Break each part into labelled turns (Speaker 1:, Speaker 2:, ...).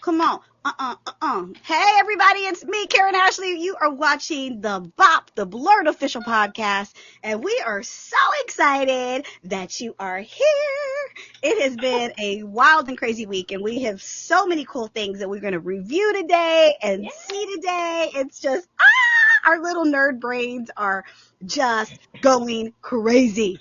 Speaker 1: Come on. Hey, everybody, it's me, Karan Ashley. You are watching the BOP, the Blurred Official Podcast, and we are so excited that you are here. It has been a wild and crazy week, and we have so many cool things that we're going to review today and see today. It's just, our little nerd brains are just going crazy.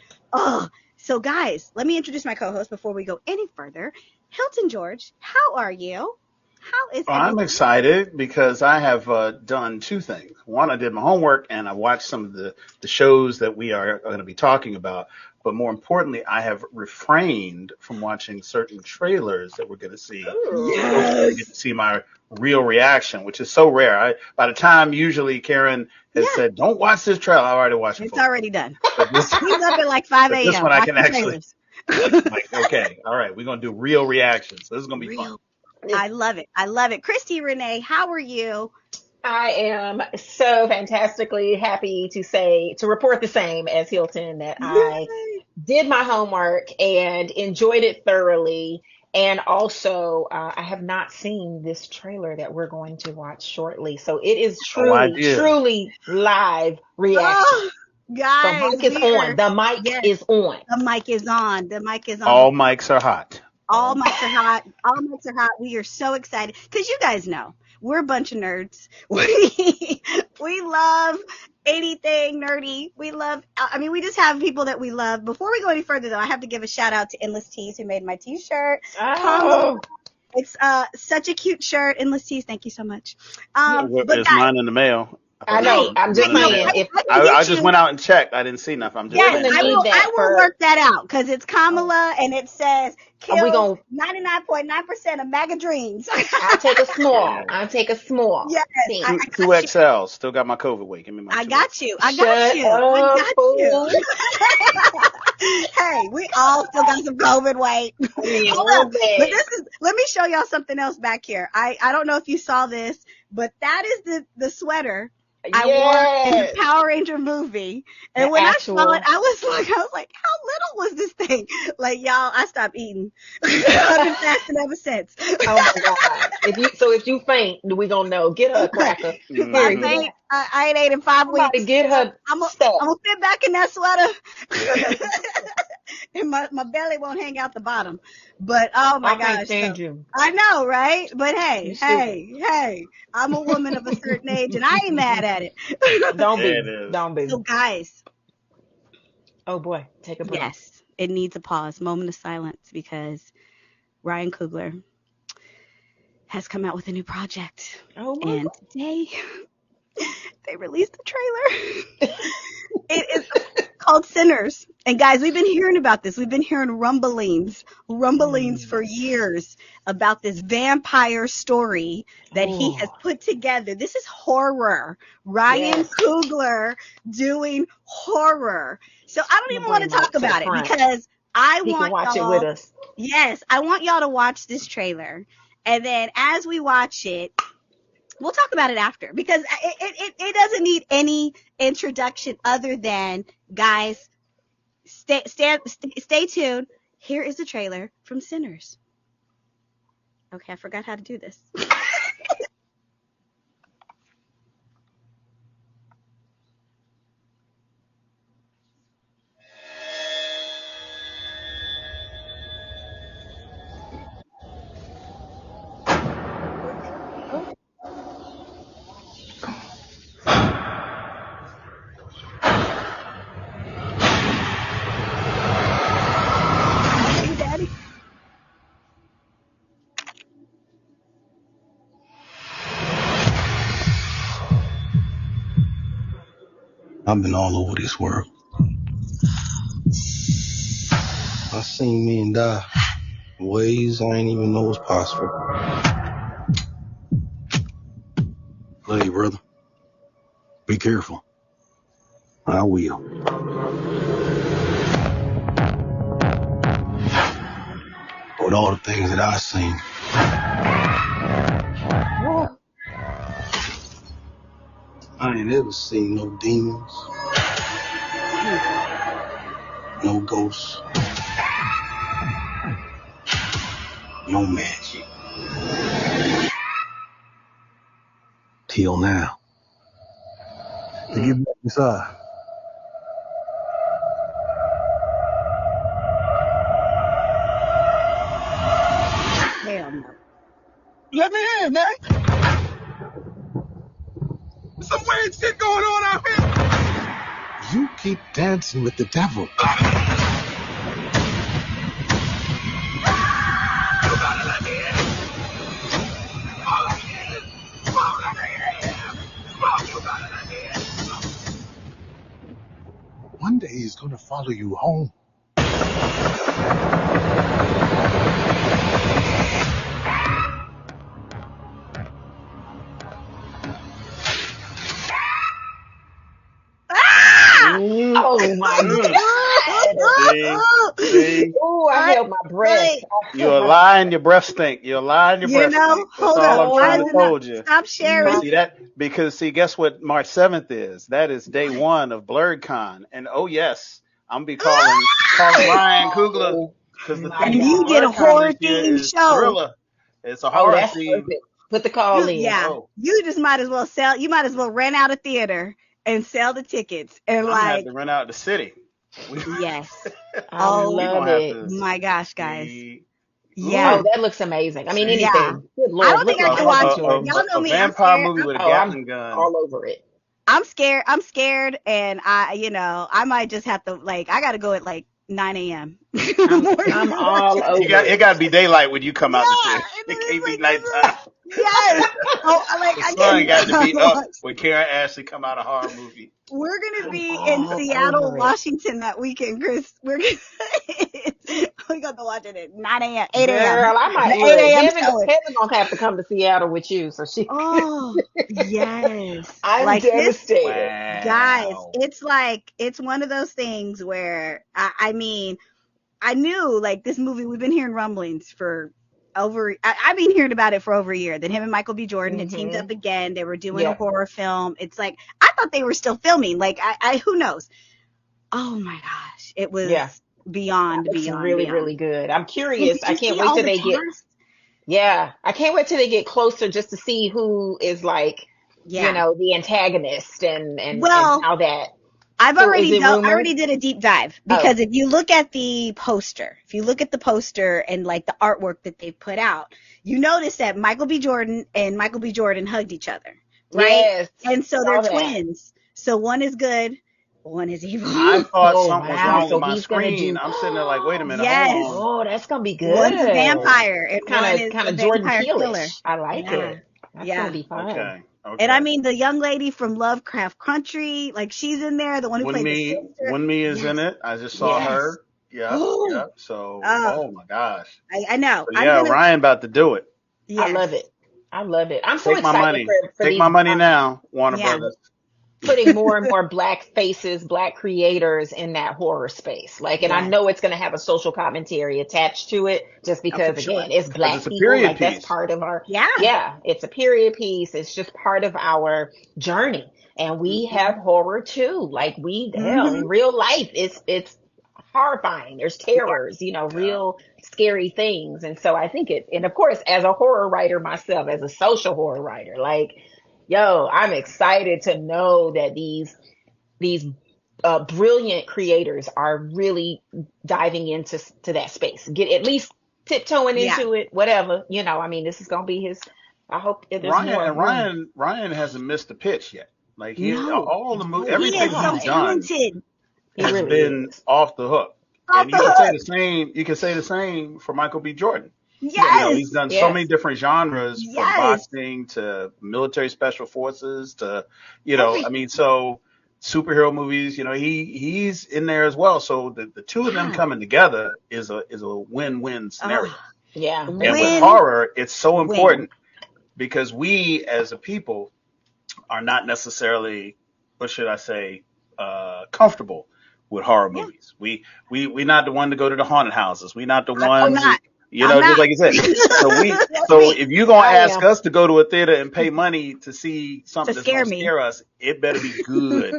Speaker 1: So guys, let me introduce my co-host before we go any further. Hilton George, how are you? How is
Speaker 2: I'm excited because I have done two things. One, I did my homework and I watched some of the shows that we are going to be talking about. But more importantly, I have refrained from watching certain trailers that we're going to see.
Speaker 1: Yes.
Speaker 2: Get to see my real reaction, which is so rare. By the time usually Karen has said, "Don't watch this trailer," I already watched it.
Speaker 1: It's already done. He's up at like 5 a.m.
Speaker 2: This one I can actually. Like, okay, all right, we're going to do real reactions. So this is going to be fun.
Speaker 1: I love it. I love it. Christi Renee, how are you?
Speaker 3: I am so fantastically happy to report the same as Hilton, that I did my homework and enjoyed it thoroughly. And also, I have not seen this trailer that we're going to watch shortly. So it is truly live reaction.
Speaker 1: Guys,
Speaker 3: the mic is on. The mic is on.
Speaker 1: The mic is on. The mic is on.
Speaker 2: All mics are hot.
Speaker 1: All mics are hot. All mics are hot. We are so excited because you guys know we're a bunch of nerds. We love anything nerdy. We just have people that we love. Before we go any further, though, I have to give a shout out to Endless Tees, who made my t-shirt.
Speaker 3: Oh.
Speaker 1: It's such a cute shirt. Endless Tees, thank you so much.
Speaker 2: It's mine in the mail.
Speaker 3: I know. I'm just saying.
Speaker 2: I just went out and checked. I didn't see nothing. I'm just
Speaker 1: I will work that out because it's Kamala and it says kill 99.9% of MAGA dreams.
Speaker 3: I'll take a small.
Speaker 1: Yes.
Speaker 2: 2XL. Still got my COVID weight. Give me my.
Speaker 1: I got you. Hey, we all still got some COVID weight. But let me show y'all something else back here. I don't know if you saw this, but that is the sweater I wore in the Power Ranger movie. And when I saw it, I was like, how little was this thing? Like, y'all, I stopped eating. I've been fasting ever since.
Speaker 3: Oh my God. If you faint, we gonna know. Get her a cracker.
Speaker 1: I ain't ate in 5 weeks.
Speaker 3: Get her.
Speaker 1: I'm gonna fit back in that sweater. And my belly won't hang out the bottom. But oh my gosh. I know, right? But hey, I'm a woman of a certain age and I ain't mad at it.
Speaker 3: Don't be.
Speaker 1: So guys.
Speaker 3: Oh boy, take a breath.
Speaker 1: Yes, it needs a pause, moment of silence, because Ryan Coogler has come out with a new project. And today they released the trailer. It is called Sinners. And guys, we've been hearing about this. We've been hearing rumblings for years about this vampire story that he has put together. This is horror. Ryan Coogler doing horror. So I don't even want to talk about it because I want
Speaker 3: watch it with us.
Speaker 1: Yes, I want y'all to watch this trailer. And then as we watch it, we'll talk about it after because it doesn't need any introduction other than, guys, stay tuned. Here is the trailer from Sinners. Okay, I forgot how to do this.
Speaker 4: I've been all over this world. I seen men die in ways I ain't even know was possible. Love you, brother. Be careful. I will. With all the things that I've seen. I ain't ever seen no demons, no ghosts, no magic. till now. To get back inside.
Speaker 1: Hell no.
Speaker 4: Let me in, man. Some weird shit going on out here. You keep dancing with the devil. One day he's gonna follow you home.
Speaker 3: Oh my God.
Speaker 2: See?
Speaker 3: Oh, I held my breath.
Speaker 2: You're a lie and your breath stink. You're a lie and your breath stink. That's
Speaker 1: hold
Speaker 2: all
Speaker 1: up.
Speaker 2: I'm trying to told you.
Speaker 1: Stop sharing.
Speaker 2: See that? Because guess what March 7th is? That is day one of BlurredCon. And oh yes, I'm be calling Ryan Coogler because the
Speaker 1: And
Speaker 2: theme
Speaker 1: you
Speaker 2: for
Speaker 1: did a
Speaker 2: BlurredCon
Speaker 1: horror
Speaker 2: this year
Speaker 1: themed
Speaker 2: is
Speaker 1: show.
Speaker 2: Thriller. It's a
Speaker 3: Oh,
Speaker 2: horror
Speaker 3: that's
Speaker 2: theme.
Speaker 3: perfect. Put the call in.
Speaker 1: Yeah.
Speaker 2: Oh.
Speaker 1: You just might as well rent out a theater and sell the tickets. And
Speaker 2: I'm gonna have to rent out the city.
Speaker 1: Yes.
Speaker 3: I love it.
Speaker 1: My gosh, guys.
Speaker 3: Yeah. Oh, that looks amazing. I mean, anything.
Speaker 1: Yeah.
Speaker 3: Good Lord.
Speaker 1: I don't think I can watch it.
Speaker 2: Y'all
Speaker 1: know me.
Speaker 2: A vampire movie with a Gatling gun.
Speaker 3: All over it.
Speaker 1: I'm scared, and I might just have to I got to go at 9 a.m.
Speaker 3: I'm all over.
Speaker 2: It got to be daylight when you come out the theater. It can't be nighttime.
Speaker 1: Yes.
Speaker 2: The sun got to be up when Karan Ashley come out a horror movie.
Speaker 1: We're gonna be in Seattle, Washington that weekend, Chris. We're gonna watch it at 9 a.m., 8 a.m.
Speaker 3: Girl, I might
Speaker 1: 8 a.m.
Speaker 3: Heaven gonna have to come to Seattle with you, so she.
Speaker 1: Oh yes,
Speaker 3: I'm devastated,
Speaker 2: wow.
Speaker 1: Guys. It's one of those things where I knew this movie. We've been hearing rumblings for over. I've been hearing about it for over a year. Then him and Michael B. Jordan had teamed up again. They were doing a horror film. It's I thought they were still filming. Who knows? Oh my gosh, it was beyond.
Speaker 3: Really good. I'm curious. I can't wait till they get. Yeah, I can't wait till they get closer just to see who is the antagonist and how that.
Speaker 1: I already did a deep dive because if you look at the poster, and the artwork that they put out, you notice that Michael B. Jordan and Michael B. Jordan hugged each other, right? Yes, and so they're twins. So one is good, one is evil.
Speaker 2: I thought something was wrong with my screen. I'm sitting there wait a minute.
Speaker 1: Yes.
Speaker 2: Hold on.
Speaker 3: Oh, that's gonna be good.
Speaker 1: One's a vampire and
Speaker 3: kind of Jordan Peele-ish. I like it. That's gonna be fun.
Speaker 2: Okay.
Speaker 1: And the young lady from Lovecraft Country, she's in there. The one who played the sister.
Speaker 2: One-Me is in it. I just saw her. Yeah. So, oh my gosh.
Speaker 1: I know.
Speaker 2: So, Ryan about to do it.
Speaker 1: Yes.
Speaker 3: I love it. I'm so excited.
Speaker 2: My money. Take my money now, Warner Brothers.
Speaker 3: Putting more and more Black faces, Black creators in that horror space. I know it's going to have a social commentary attached to it just because, again, it's Black people. That's part of our, it's a period piece. It's just part of our journey. And we have horror too. In real life, it's horrifying. There's terrors, real scary things. And so I think and of course, as a horror writer myself, as a social horror writer, I'm excited to know that these brilliant creators are really diving into that space. Get at least tiptoeing into it, whatever. This is gonna be his. I hope
Speaker 2: Ryan hasn't missed a pitch yet. All the movies, everything he's done has been off the hook. And you can say the same for Michael B. Jordan.
Speaker 1: Yes.
Speaker 2: He's done so many different genres, from boxing to military special forces to, so superhero movies, he's in there as well. So the two of them coming together is a win-win scenario. And with horror, it's so important because we as a people are not necessarily, what should I say, comfortable with horror movies. We not the one to go to the haunted houses. We not the ones. Just like you said. So if you're gonna ask us to go to a theater and pay money to see something that's gonna scare us, it better be good.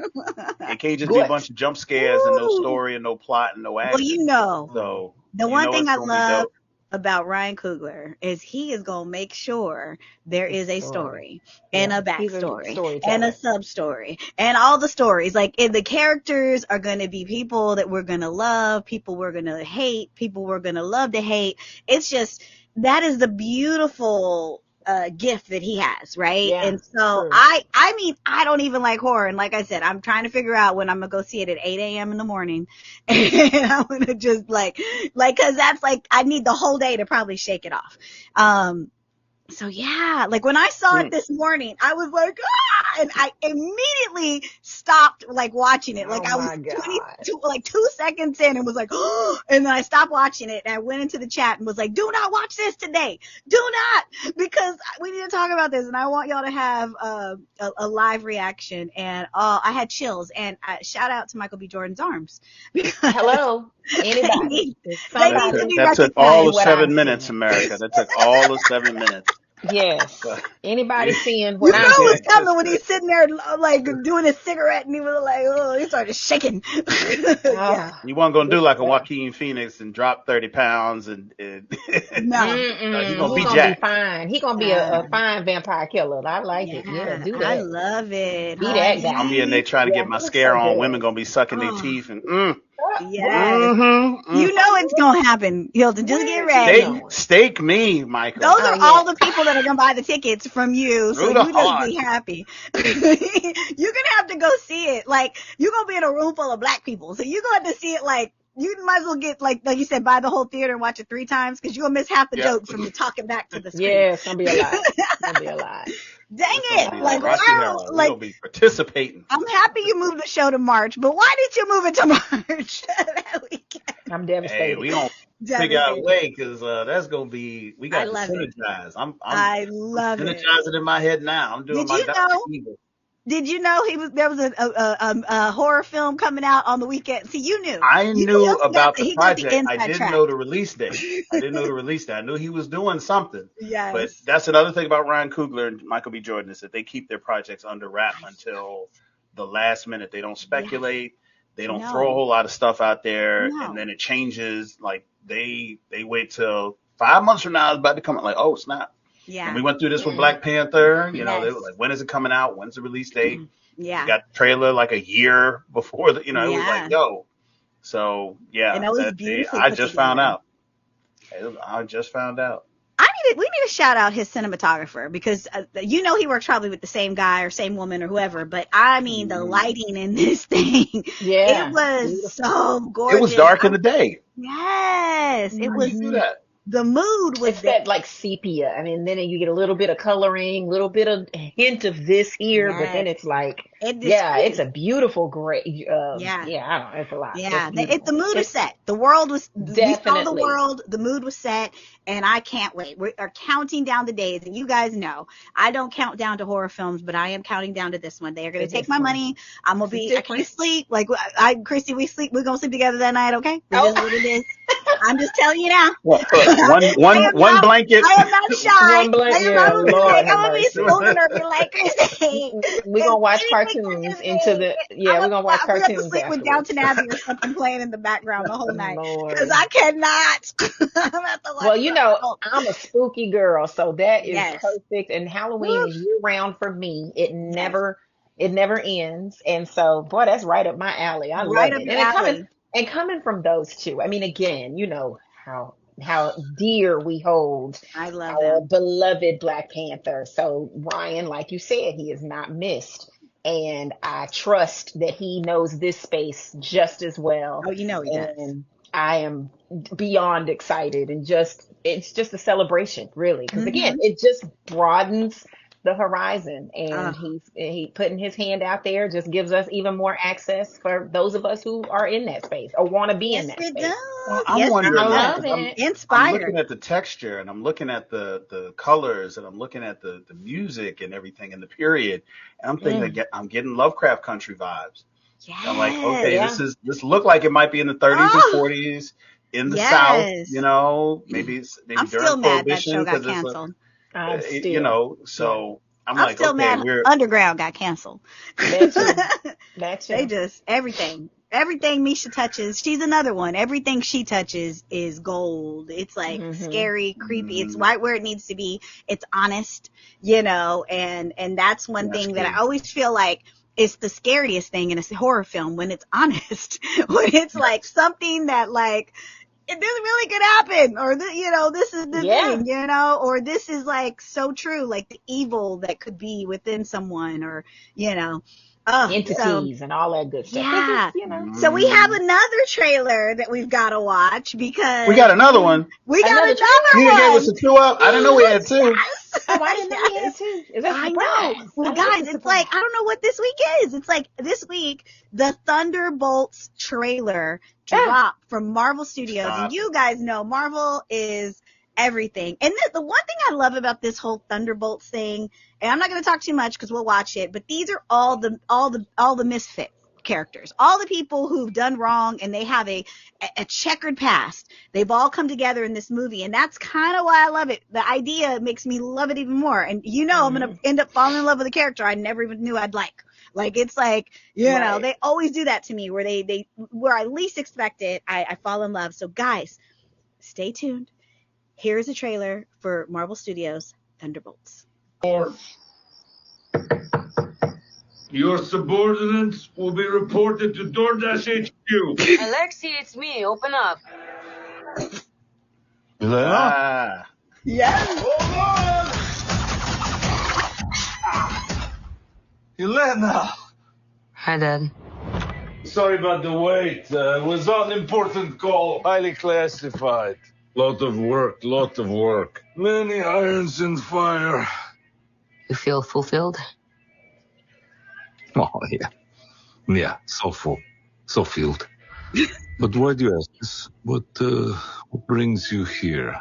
Speaker 2: It can't just be a bunch of jump scares and no story and no plot and no action.
Speaker 1: Well, so
Speaker 2: the one thing I love
Speaker 1: about Ryan Coogler is he is going to make sure there is a story and a backstory and a sub story and all the stories. Like, and the characters are going to be people that we're going to love, people we're going to hate, people we're going to love to hate. It's just, that is the beautiful gift that he has, right? Yeah, and so true. I mean, I don't even like horror, and like I said, I'm trying to figure out when I'm gonna go see it at 8 a.m. in the morning, and I'm gonna just like because that's like, I need the whole day to probably shake it off. So yeah, like when I saw it this morning, I was like, ah! And I immediately stopped like watching it. Like I was 2 seconds in and was like, oh, and then I stopped watching it and I went into the chat and was like, do not watch this today. Do not, because we need to talk about this and I want y'all to have a live reaction. And I had chills, and shout out to Michael B. Jordan's arms.
Speaker 3: Hello. Anybody.
Speaker 2: That took all of 7 minutes, America. That took all of 7 minutes.
Speaker 3: Yes. Anybody seeing
Speaker 1: what I'm doing? What's coming when he's sitting there like doing a cigarette and he was like, oh, he started shaking.
Speaker 2: Yeah. You weren't gonna do like a Joaquin Phoenix and drop 30 pounds and
Speaker 3: no. He's gonna be fine. He's gonna be a fine vampire killer. I like it. Yeah, do that.
Speaker 1: I love it.
Speaker 3: Be that guy.
Speaker 2: I'm here and they trying to get my scare on. Women gonna be sucking their teeth and
Speaker 1: Yes. You know it's gonna happen, Hilton. Just get ready.
Speaker 2: Stake me, Michael.
Speaker 1: Those are all the people that are gonna buy the tickets from you, so you just be happy. You're gonna have to go see it. Like, you're gonna be in a room full of black people, so you're gonna have to see it. Like, you might as well get like you said, buy the whole theater and watch it 3 times, because you're gonna miss half the jokes from you talking back to the screen.
Speaker 3: Yeah, it's gonna be a lot. It's gonna be a lot.
Speaker 1: Dang it! Like, wow!
Speaker 2: Like, we'll be participating.
Speaker 1: I'm happy you moved the show to March, but why did you move it to March that weekend?
Speaker 3: I'm devastated.
Speaker 2: Hey, we don't figure out a way, because that's gonna be. We got to synergize.
Speaker 1: I love it.
Speaker 2: Synergizing in my head now. I'm doing my Dr. Evil.
Speaker 1: Did you know there was a horror film coming out on the weekend? See, you knew.
Speaker 2: I knew about the project. I didn't know the release date. I knew he was doing something.
Speaker 1: Yes.
Speaker 2: But that's another thing about Ryan Coogler and Michael B. Jordan, is that they keep their projects under wrap until the last minute. They don't speculate. They don't throw a whole lot of stuff out there, and then it changes. Like they wait till 5 months from now it's about to come out. Like, oh snap.
Speaker 1: Yeah.
Speaker 2: And we went through this with Black Panther. You know, they were like, when is it coming out? When's the release date?
Speaker 1: Yeah.
Speaker 2: We got the trailer like a year before it was like, yo. So, yeah.
Speaker 1: And that was beautiful.
Speaker 2: I just found out.
Speaker 1: We need to shout out his cinematographer, because, he works probably with the same guy or same woman or whoever. But, I mean, the lighting in this thing, it was so gorgeous.
Speaker 2: It was dark in the day.
Speaker 1: Yes. It was. The mood was
Speaker 3: that like sepia. I mean, then you get a little bit of coloring, a little bit of hint of this here, but then it's like, it's a beautiful gray. I don't know, it's a lot.
Speaker 1: Yeah, the mood is set. The world was, we saw the world, the mood was set, and I can't wait. We are counting down the days, and you guys know, I don't count down to horror films, but I am counting down to this one. They are going to take my money. I'm going to be, I can't sleep. Like, Christy, we're going to sleep together that night, okay? This is what it is. I'm just telling you now.
Speaker 2: One blanket.
Speaker 1: I am not shy.
Speaker 3: One blanket.
Speaker 1: I'm gonna be spooning her, be like, Christy.
Speaker 3: We're gonna watch cartoons we're gonna watch cartoons.
Speaker 1: I'm gonna sleep with Downton Abbey or something playing in the background the whole night, because I cannot.
Speaker 3: Well, I'm a spooky girl, so that is perfect. And Halloween is year round for me. It never ends, and so boy, that's right up my alley. I love it. And coming from those two, I mean, again, you know how dear we hold our beloved Black Panther. So Ryan, like you said, he is not missed. And I trust that he knows this space just as well.
Speaker 1: Oh, he does.
Speaker 3: And I am beyond excited, and it's just a celebration, really. Because again, it just broadens the horizon, and he putting his hand out there just gives us even more access for those of us who are in that space or want to be in that space.
Speaker 2: I'm wondering,
Speaker 1: I'm inspired.
Speaker 2: I'm looking at the texture, and I'm looking at the colors, and I'm looking at the music and everything in the period, and I'm thinking I'm getting Lovecraft Country vibes.
Speaker 1: Yes.
Speaker 2: I'm like, okay, this look like it might be in the 30s and 40s in the South, maybe
Speaker 1: I'm
Speaker 2: during
Speaker 1: still mad that
Speaker 2: Prohibition,
Speaker 1: show got canceled.
Speaker 2: So I'm
Speaker 1: like, still mad Underground got canceled.
Speaker 3: That's it.
Speaker 1: They just, everything. everything Misha touches, she's another one. Everything she touches is gold. It's like scary, creepy. It's right where it needs to be. It's honest, and that's one thing that I always feel like it's the scariest thing in a horror film, when it's honest, when it's like something that like, this really could happen, or this is the thing, or this is like so true, like the evil that could be within someone, or
Speaker 3: entities and all that good stuff.
Speaker 1: Yeah. So we have another trailer that we've got to watch, because
Speaker 2: we got another one.
Speaker 1: We got another
Speaker 2: one. You gave us a 2-up. I didn't know we had 2.
Speaker 3: Yes. Oh, I didn't know we had 2. Is that
Speaker 1: I know. Well, guys, it's like, I don't know what this week is. It's like this week, the Thunderbolts trailer dropped from Marvel Studios. And you guys know Marvel is everything. And the one thing I love about this whole Thunderbolts thing, and I'm not going to talk too much because we'll watch it, but these are all the misfit characters, all the people who've done wrong, and they have a checkered past. They've all come together in this movie, and that's kind of why I love it. The idea makes me love it even more. And I'm going to end up falling in love with a character I never even knew I'd like. Like, it's like, they always do that to me, where they where I least expect it, I fall in love. So guys, stay tuned. Here's a trailer for Marvel Studios' Thunderbolts.
Speaker 5: Your subordinates will be reported to DoorDash HQ.
Speaker 6: Alexi, it's me. Open up.
Speaker 5: Elena?
Speaker 1: Yes.
Speaker 5: Elena!
Speaker 6: Hi, Dad.
Speaker 5: Sorry about the wait. It was an important call. Highly classified. Lot of work. Many irons in fire.
Speaker 6: You feel fulfilled?
Speaker 5: Oh, yeah. Yeah, so full. So filled. But why do you ask this? What brings you here?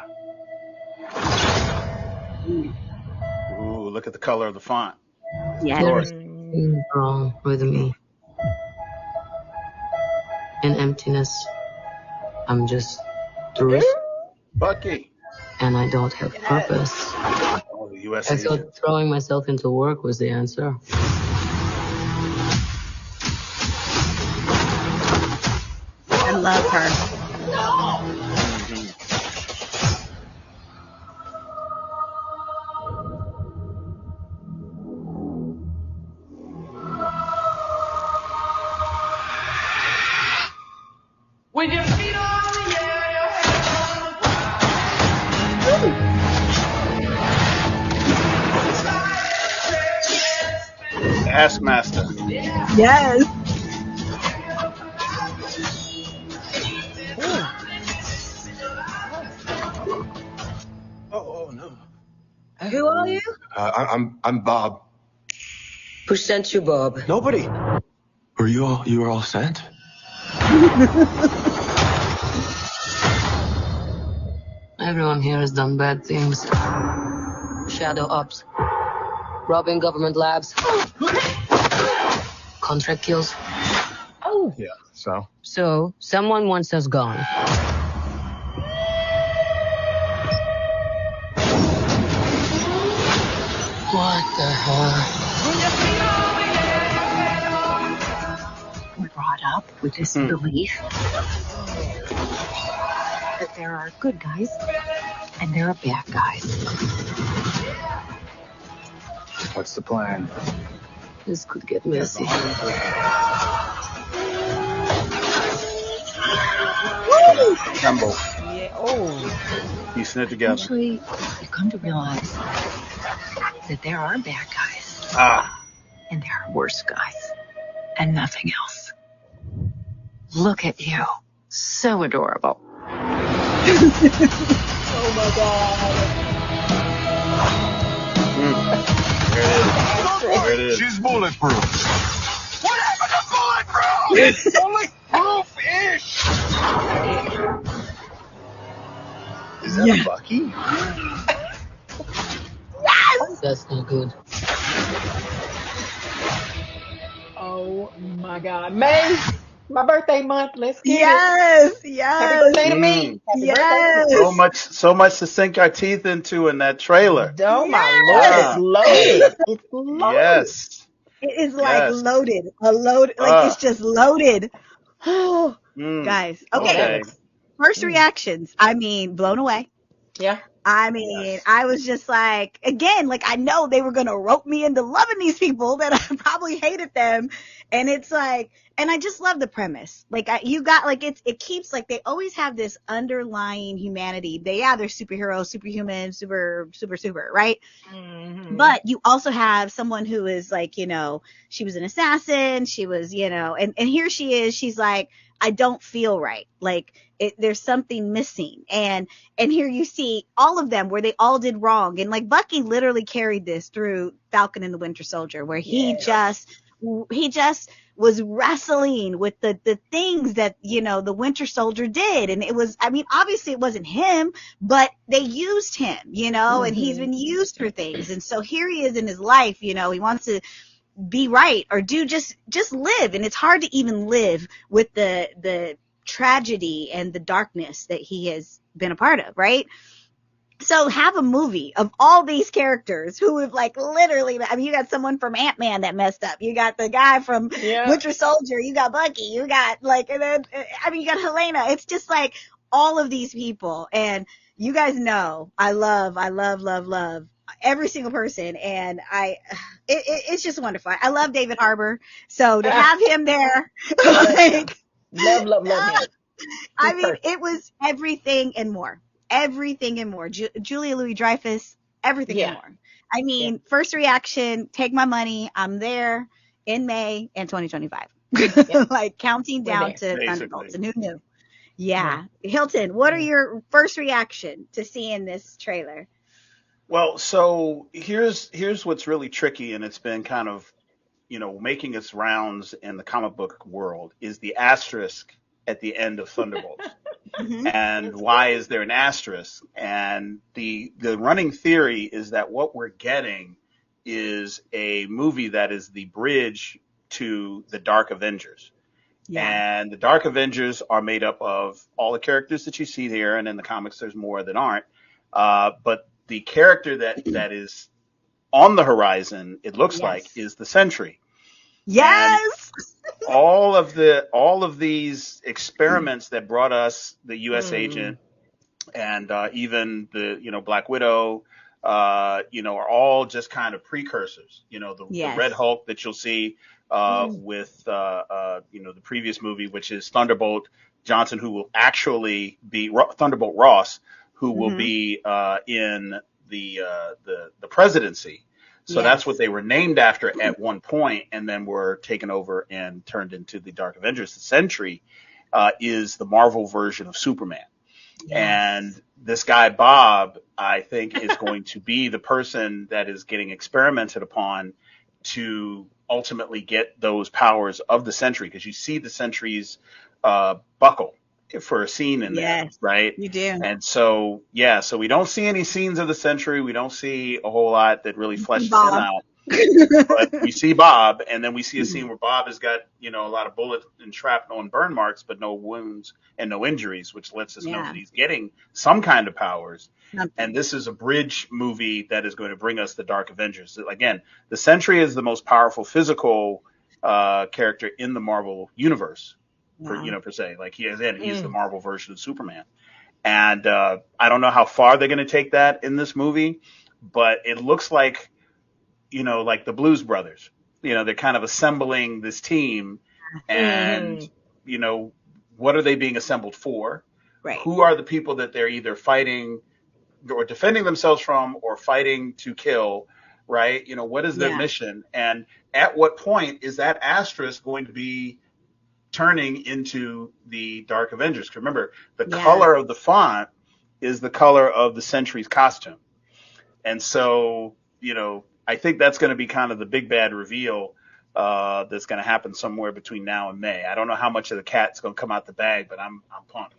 Speaker 2: Ooh, look at the color of the font.
Speaker 1: Yeah.
Speaker 6: There's something wrong with me. In emptiness. I'm just through.
Speaker 2: Bucky.
Speaker 6: And I don't have purpose.
Speaker 2: Oh, the US
Speaker 6: I thought throwing myself into work was the answer.
Speaker 1: I love her.
Speaker 6: With your feet on the air, your head on the
Speaker 2: Taskmaster.
Speaker 1: Yes.
Speaker 4: Oh no.
Speaker 6: Who are you?
Speaker 4: I'm Bob.
Speaker 6: Who sent you, Bob?
Speaker 4: Nobody. You were all sent?
Speaker 6: Everyone here has done bad things. Shadow ops. Robbing government labs. Contract kills.
Speaker 3: Oh.
Speaker 4: Yeah. So?
Speaker 6: So, someone wants us gone. What the hell?
Speaker 7: We're brought up with this belief that there are good guys and there are bad guys.
Speaker 4: What's the plan?
Speaker 6: This could get messy.
Speaker 2: Campbell.
Speaker 3: Yeah. Oh.
Speaker 2: Piecing it together.
Speaker 7: Eventually, you come to realize that there are bad guys and there are worse guys and nothing else. Look at you. So adorable.
Speaker 3: Oh my God.
Speaker 2: There it is.
Speaker 5: She's bulletproof. What happened to bulletproof? It's bulletproof-ish.
Speaker 4: Is that a Bucky?
Speaker 6: That's not good.
Speaker 3: Oh my God. May, my birthday month. Let's get it.
Speaker 1: Yes.
Speaker 3: Happy birthday to me. Happy
Speaker 1: Yes.
Speaker 3: birthday.
Speaker 2: So much to sink our teeth into in that trailer.
Speaker 3: Oh my Lord, it's loaded. It's loaded.
Speaker 2: Yes.
Speaker 1: It is like loaded. It's just loaded. Oh, guys. Okay. First reactions. I mean, blown away.
Speaker 3: Yeah.
Speaker 1: I mean, I was just like, again, like I know they were going to rope me into loving these people that I probably hated them. And it's like, and I just love the premise. Like you got like, it keeps like, they always have this underlying humanity. They're superheroes, superhuman, super, right? Mm-hmm. But you also have someone who is like, she was an assassin. She was, and here she is. She's like, I don't feel right. Like there's something missing. And here you see all of them where they all did wrong. And like Bucky literally carried this through Falcon and the Winter Soldier, where he just was wrestling with the things that, the Winter Soldier did. And it was, I mean, obviously it wasn't him, but they used him, and he's been used for things. And so here he is in his life, he wants to be right or do just live. And it's hard to even live with the tragedy and the darkness that he has been a part of, right? So have a movie of all these characters who have like literally, I mean, you got someone from Ant-Man that messed up. You got the guy from Winter Soldier. You got Bucky. You got like, and then, I mean, you got Helena. It's just like all of these people. And you guys know I love every single person. And it's just wonderful. I love David Harbour. So to have him there, like,
Speaker 3: love him.
Speaker 1: I mean, it was everything and more. Everything and more. Julia Louis-Dreyfus, everything and more. I mean, first reaction, take my money. I'm there in May and 2025. Like counting down to Thunderbolts. And who knew? Yeah. Hilton, what are your first reaction to seeing this trailer?
Speaker 2: Well, so here's what's really tricky, and it's been kind of, making its rounds in the comic book world, is the asterisk at the end of Thunderbolts. And why is there an asterisk? And the running theory is that what we're getting is a movie that is the bridge to the Dark Avengers. And the Dark Avengers are made up of all the characters that you see here, and in the comics there's more that aren't. But the character that is on the horizon, it looks like, is the Sentry.
Speaker 1: Yes.
Speaker 2: And all of these experiments that brought us the U.S. agent and even the Black Widow, are all just kind of precursors. The Red Hulk that you'll see with the previous movie, which is Thunderbolt Johnson, who will actually be Thunderbolt Ross, who will be in the presidency. So that's what they were named after at one point, and then were taken over and turned into the Dark Avengers. The Sentry is the Marvel version of Superman. And this guy, Bob, I think is going to be the person that is getting experimented upon to ultimately get those powers of the Sentry, because you see the Sentry's buckle for a scene in there, right?
Speaker 1: You do.
Speaker 2: And so, so we don't see any scenes of the Sentry. We don't see a whole lot that really fleshes him out. But we see Bob, and then we see a scene where Bob has got, a lot of bullet and shrapnel and burn marks, but no wounds and no injuries, which lets us know that he's getting some kind of powers. And this is a bridge movie that is going to bring us the Dark Avengers. Again, the Sentry is the most powerful physical character in the Marvel universe. Per se, like he's the Marvel version of Superman. And I don't know how far they're going to take that in this movie, but it looks like, like the Blues Brothers, they're kind of assembling this team, and, what are they being assembled for?
Speaker 1: Right.
Speaker 2: Who are the people that they're either fighting or defending themselves from or fighting to kill, right? What is their mission? And at what point is that asterisk going to be turning into the Dark Avengers? Because remember, the color of the font is the color of the Sentry's costume. And so, I think that's going to be kind of the big bad reveal that's going to happen somewhere between now and May. I don't know how much of the cat's going to come out the bag, but I'm pumped.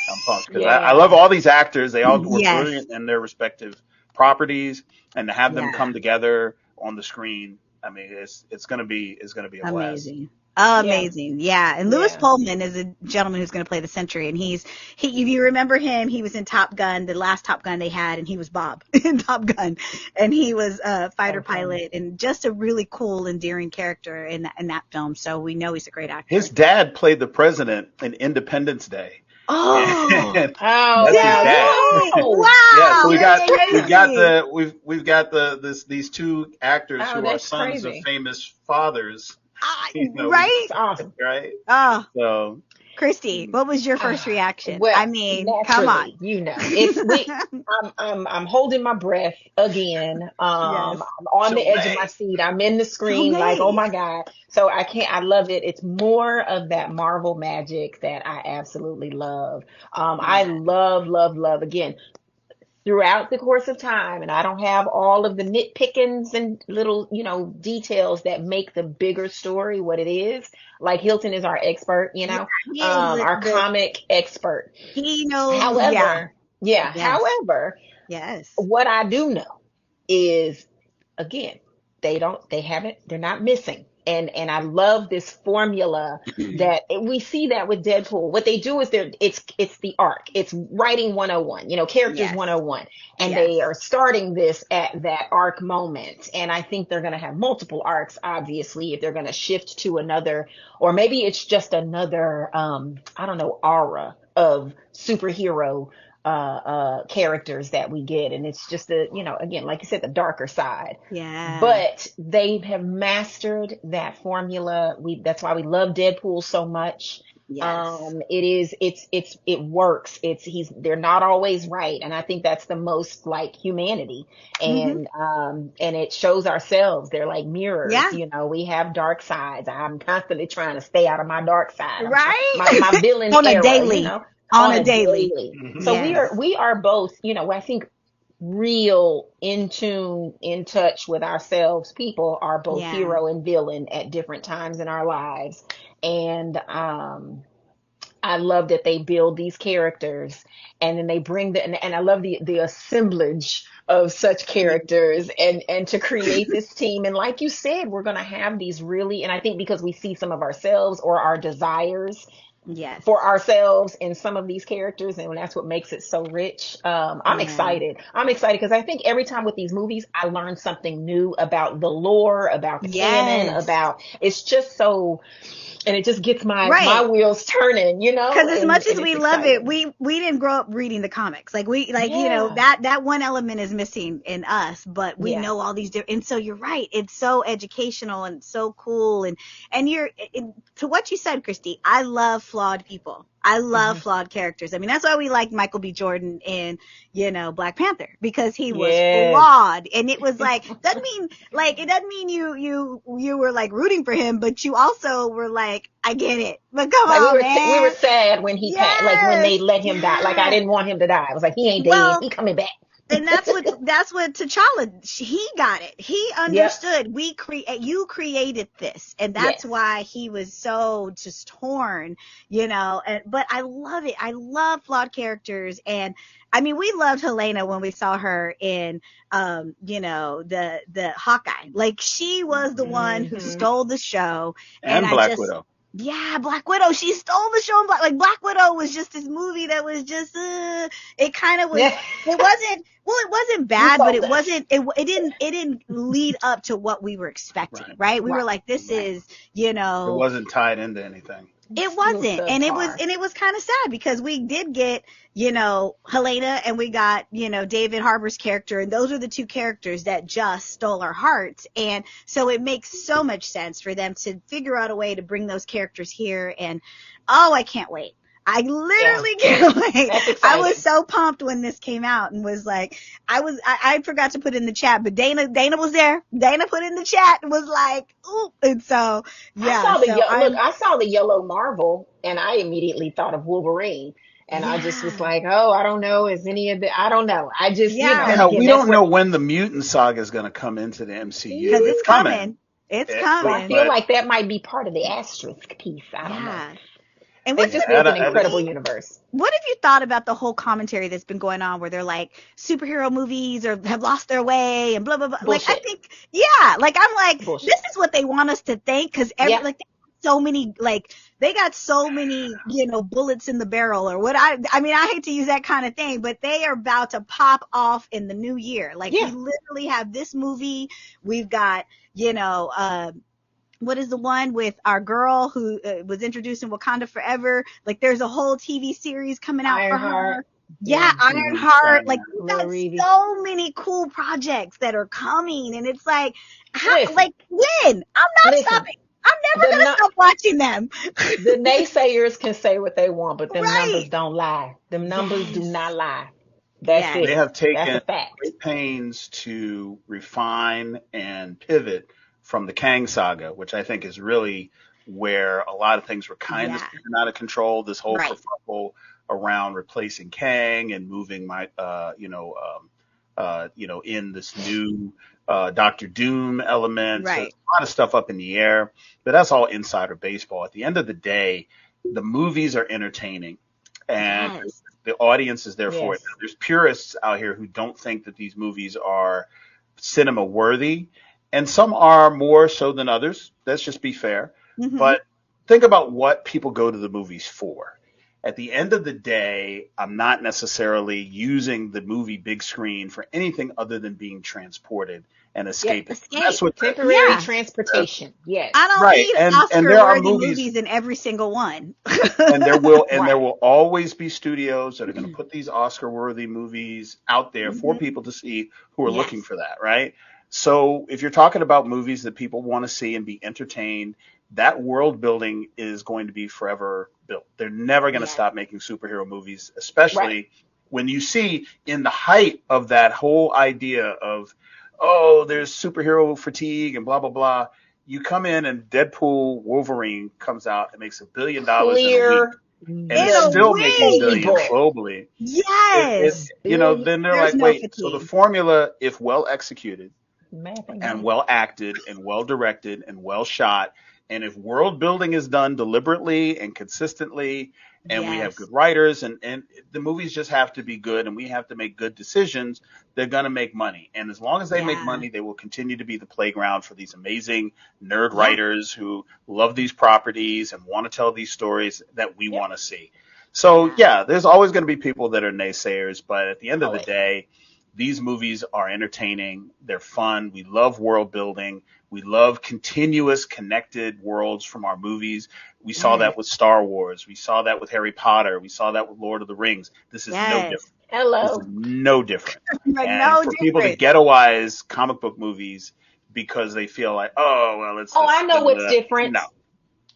Speaker 2: I'm pumped because I love all these actors. They all were brilliant in their respective properties, and to have them come together on the screen, I mean, it's going to be a blast.
Speaker 1: Amazing. Yeah. And Lewis Pullman is a gentleman who's going to play the Sentry. And if you remember him, he was in Top Gun, the last Top Gun they had, and he was Bob in Top Gun. And he was a fighter pilot and just a really cool, endearing character in that film. So we know he's a great actor.
Speaker 2: His dad played the president in Independence Day.
Speaker 1: Oh,
Speaker 2: that's
Speaker 1: wow!
Speaker 2: Yeah, so we've got these two actors who are sons of famous fathers.
Speaker 1: Right?
Speaker 3: Awesome.
Speaker 2: Right?
Speaker 1: Oh.
Speaker 2: So,
Speaker 1: Christy, what was your first reaction?
Speaker 3: Well,
Speaker 1: I mean, come on.
Speaker 3: I'm holding my breath again. I'm on the edge of my seat. I'm in the screen like, oh my God. So I love it. It's more of that Marvel magic that I absolutely love. I love again. Throughout the course of time, and I don't have all of the nitpickings and little, details that make the bigger story what it is. Like Hilton is our expert, our comic expert.
Speaker 1: He knows.
Speaker 3: However, however, what I do know is, again, they're not missing. And I love this formula that we see that with Deadpool. What they do is it's the arc. It's writing 101, characters 101. And they are starting this at that arc moment. And I think they're going to have multiple arcs, obviously, if they're going to shift to another, or maybe it's just another, aura of superhero characters that we get, and it's just again, like you said, the darker side. But they have mastered that formula. That's why we love Deadpool so much. It works. They're not always right, and I think that's the most like humanity, and it shows ourselves. They're like mirrors. We have dark sides. I'm constantly trying to stay out of my dark side.
Speaker 1: Right.
Speaker 3: My villain
Speaker 1: on
Speaker 3: era,
Speaker 1: a daily. On a daily.
Speaker 3: So we are both, I think real in tune, in touch with ourselves. People are both hero and villain at different times in our lives. And I love that they build these characters and then they bring and I love the assemblage of such characters and to create this team. And like you said, we're going to have these really, and I think because we see some of ourselves or our desires for ourselves in some of these characters, and that's what makes it so rich. I'm excited because I think every time with these movies I learn something new about the lore, about the canon, about it's just so, and it just gets my wheels turning,
Speaker 1: because as much as we love it, we didn't grow up reading the comics, that one element is missing in us, but we know all these different, and so you're right, it's so educational and so cool, and you're to what you said, Christy, I love flawed people. I love flawed characters. I mean, that's why we like Michael B. Jordan in, Black Panther, because he was flawed. And it was like, it doesn't mean you were like rooting for him, but you also were like, I get it. But come on, man.
Speaker 3: We were sad when he passed, like when they let him die. Like I didn't want him to die. I was like, he ain't dead. He coming back.
Speaker 1: And that's what T'Challa, he got it. He understood. You created this, and that's why he was so just torn, but I love it. I love flawed characters. And I mean, we loved Helena when we saw her in, the Hawkeye. Like she was the one who stole the show.
Speaker 2: And Black Widow.
Speaker 1: Yeah, Black Widow. She stole the show. Black Widow was just this movie that was just, it kind of was, it wasn't bad, but it wasn't, it didn't lead up to what we were expecting, right? We were like, this is,
Speaker 2: It wasn't tied into anything.
Speaker 1: It wasn't. And it was kind of sad because we did get, Helena, and we got, David Harbour's character. And those are the two characters that just stole our hearts. And so it makes so much sense for them to figure out a way to bring those characters here. And, I can't wait. I literally can't wait. I was so pumped when this came out and was like, I forgot to put in the chat, but Dana was there. Dana put in the chat and was like, ooh. And so,
Speaker 3: I saw the yellow Marvel and I immediately thought of Wolverine. And I just was like, I don't know. Is any of I don't know. I just,
Speaker 2: we don't know when the mutant saga is going to come into the MCU.
Speaker 1: Because it's coming. It's coming.
Speaker 3: I feel like that might be part of the asterisk piece. I don't know. And it's just an incredible universe.
Speaker 1: What have you thought about the whole commentary that's been going on where they're like superhero movies or have lost their way and blah, blah, blah.
Speaker 3: Bullshit.
Speaker 1: Like, I think, I'm like, bullshit. This is what they want us to think because so many, like, they got so many, bullets in the barrel or what. I mean, I hate to use that kind of thing, but they are about to pop off in the new year. Like, we literally have this movie. We've got, what is the one with our girl who was introduced in Wakanda Forever? Like, there's a whole TV series coming out for her. Yeah, Ironheart. Like, we've got so many cool projects that are coming, and it's like, when? I'm not stopping. I'm never gonna stop watching them.
Speaker 3: The naysayers can say what they want, but them numbers don't lie. Them numbers do not lie. That's it.
Speaker 2: They have taken great pains to refine and pivot from the Kang saga, which I think is really where a lot of things were kind of out of control. This whole kerfuffle around replacing Kang and moving in this new Doctor Doom element.
Speaker 1: Right.
Speaker 2: So a lot of stuff up in the air, but that's all insider baseball. At the end of the day, the movies are entertaining, and the audience is there for it. Now, there's purists out here who don't think that these movies are cinema worthy, and some are more so than others. Let's just be fair. Mm-hmm. But think about what people go to the movies for. At the end of the day, I'm not necessarily using the movie big screen for anything other than being transported and escaping.
Speaker 3: That's what temporary transportation. Yes.
Speaker 1: I don't need Oscar-worthy movies in every single one.
Speaker 2: and there will always be studios that are going to put these Oscar-worthy movies out there for people to see who are looking for that, right? So if you're talking about movies that people want to see and be entertained, that world building is going to be forever built. They're never going to stop making superhero movies, especially when you see in the height of that whole idea of, there's superhero fatigue and blah, blah, blah. You come in and Deadpool Wolverine comes out and makes $1 billion in a week. And it's still making billions globally.
Speaker 1: Yes.
Speaker 2: Then they're like, wait, so the formula, if well executed and well acted and well directed and well shot, and if world building is done deliberately and consistently, and we have good writers, and the movies just have to be good, and we have to make good decisions, they're going to make money. And as long as they make money, they will continue to be the playground for these amazing nerd writers who love these properties and want to tell these stories that we want to see. So, there's always going to be people that are naysayers, but at the end of the day, these movies are entertaining. They're fun. We love world building. We love continuous connected worlds from our movies. We saw that with Star Wars. We saw that with Harry Potter. We saw that with Lord of the Rings. This is no different.
Speaker 3: Hello.
Speaker 2: This is no different. People to ghettoize comic book movies because they feel like, it's.
Speaker 3: I know what's different.
Speaker 2: No.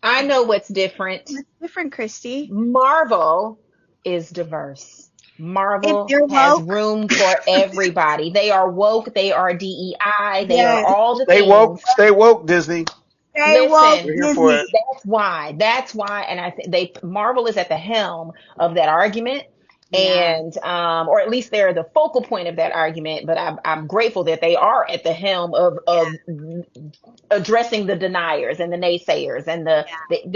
Speaker 3: I know what's different.
Speaker 1: What's different, Christy?
Speaker 3: Marvel is diverse. Marvel has room for everybody. They are woke. They are DEI. They are all the things.
Speaker 2: Stay woke, Disney.
Speaker 3: We're here for it. That's why. And I think Marvel is at the helm of that argument. And, or at least they're the focal point of that argument, but I'm grateful that they are at the helm of addressing the deniers and the naysayers and the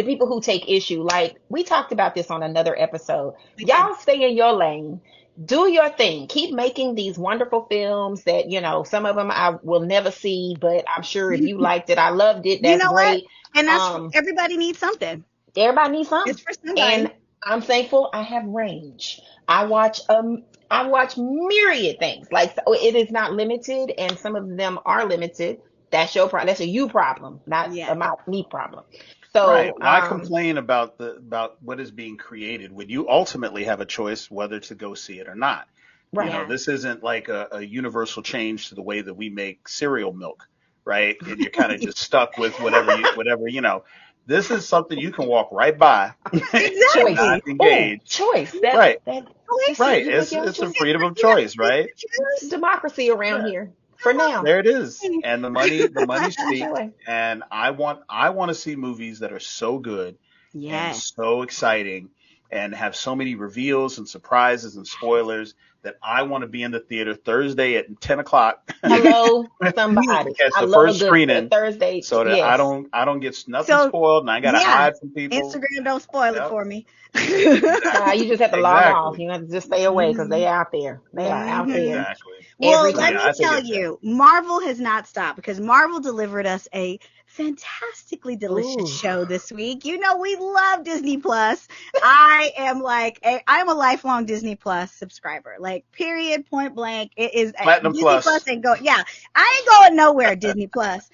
Speaker 3: people who take issue. Like we talked about this on another episode. Y'all stay in your lane, do your thing, keep making these wonderful films that, some of them I will never see, but I'm sure if you liked it, I loved it. That's great.
Speaker 1: What? And that's, everybody needs something.
Speaker 3: Everybody needs something.
Speaker 1: It's for somebody.
Speaker 3: And I'm thankful I have range. I watch myriad things. Like, so it is not limited, and some of them are limited. That's your problem. That's a you problem, not a me problem. So
Speaker 2: I complain about what is being created when you ultimately have a choice whether to go see it or not. Right. This isn't like a universal change to the way that we make cereal milk, right? And you're kind of just stuck with whatever. This is something you can walk right by.
Speaker 1: Exactly.
Speaker 2: Not engage.
Speaker 3: Choice.
Speaker 2: Right. It's a freedom of choice, right?
Speaker 3: It's democracy around here for now.
Speaker 2: There it is. And the money speaks. And I want to see movies that are so good and so exciting and have so many reveals and surprises and spoilers that I want to be in the theater Thursday at 10 o'clock.
Speaker 3: Hello, somebody.
Speaker 2: Catch the first screening
Speaker 3: Thursday,
Speaker 2: so that I don't get nothing spoiled and I gotta hide from people.
Speaker 1: Instagram don't spoil it for me.
Speaker 3: You just have to log off. You have to just stay away because they out there. They are out there.
Speaker 2: Exactly.
Speaker 1: Well,
Speaker 3: every
Speaker 1: let
Speaker 3: time.
Speaker 1: me
Speaker 2: Yeah, I think
Speaker 1: tell
Speaker 2: it's him.
Speaker 1: you, Marvel has not stopped because Marvel delivered us a fantastically delicious
Speaker 3: Ooh.
Speaker 1: show this week. You know, we love Disney Plus. I'm a lifelong Disney Plus subscriber. Like, period, point blank. It is
Speaker 2: Platinum
Speaker 1: Disney Plus
Speaker 2: Plus.
Speaker 1: ain't going. Yeah, I ain't going nowhere. Disney Plus.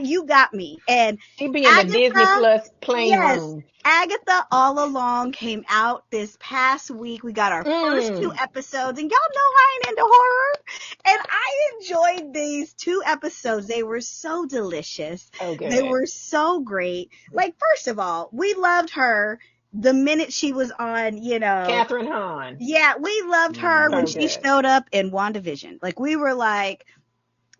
Speaker 1: You got me. And
Speaker 3: She be in the Disney
Speaker 1: Agatha,
Speaker 3: Plus plain
Speaker 1: yes.
Speaker 3: room.
Speaker 1: Agatha All Along came out this past week. We got our first 2 episodes, and y'all know I ain't into horror. And I enjoyed these 2 episodes. They were so delicious.
Speaker 3: Oh, good.
Speaker 1: They were so great. Like, first of all, we loved her the minute she was on,
Speaker 3: Catherine Hahn.
Speaker 1: Yeah, we loved her when
Speaker 3: So
Speaker 1: she
Speaker 3: good.
Speaker 1: showed up in WandaVision. Like, we were like,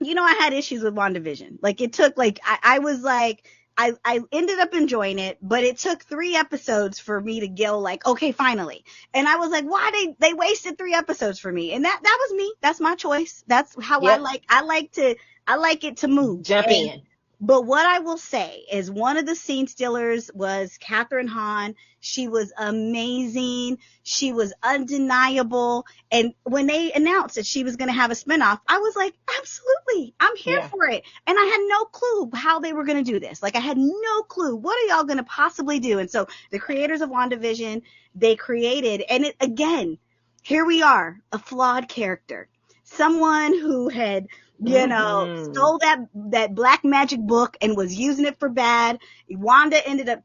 Speaker 1: I had issues with WandaVision. Like, it took, like, I was like, I ended up enjoying it, but it took 3 episodes for me to go like, okay, finally. And I was like, why they wasted 3 episodes for me? And that was me. That's my choice. That's how
Speaker 3: Yep.
Speaker 1: I like it to move.
Speaker 3: Jump in.
Speaker 1: But what I will say is one of the scene stealers was Catherine Hahn. She was amazing. She was undeniable. And when they announced that she was going to have a spinoff, I was like, absolutely, I'm here for it. And I had no clue how they were going to do this. Like, I had no clue. What are y'all going to possibly do? And so the creators of WandaVision, they created, and it, again, here we are, a flawed character. Someone who had, stole that black magic book and was using it for bad. Wanda ended up,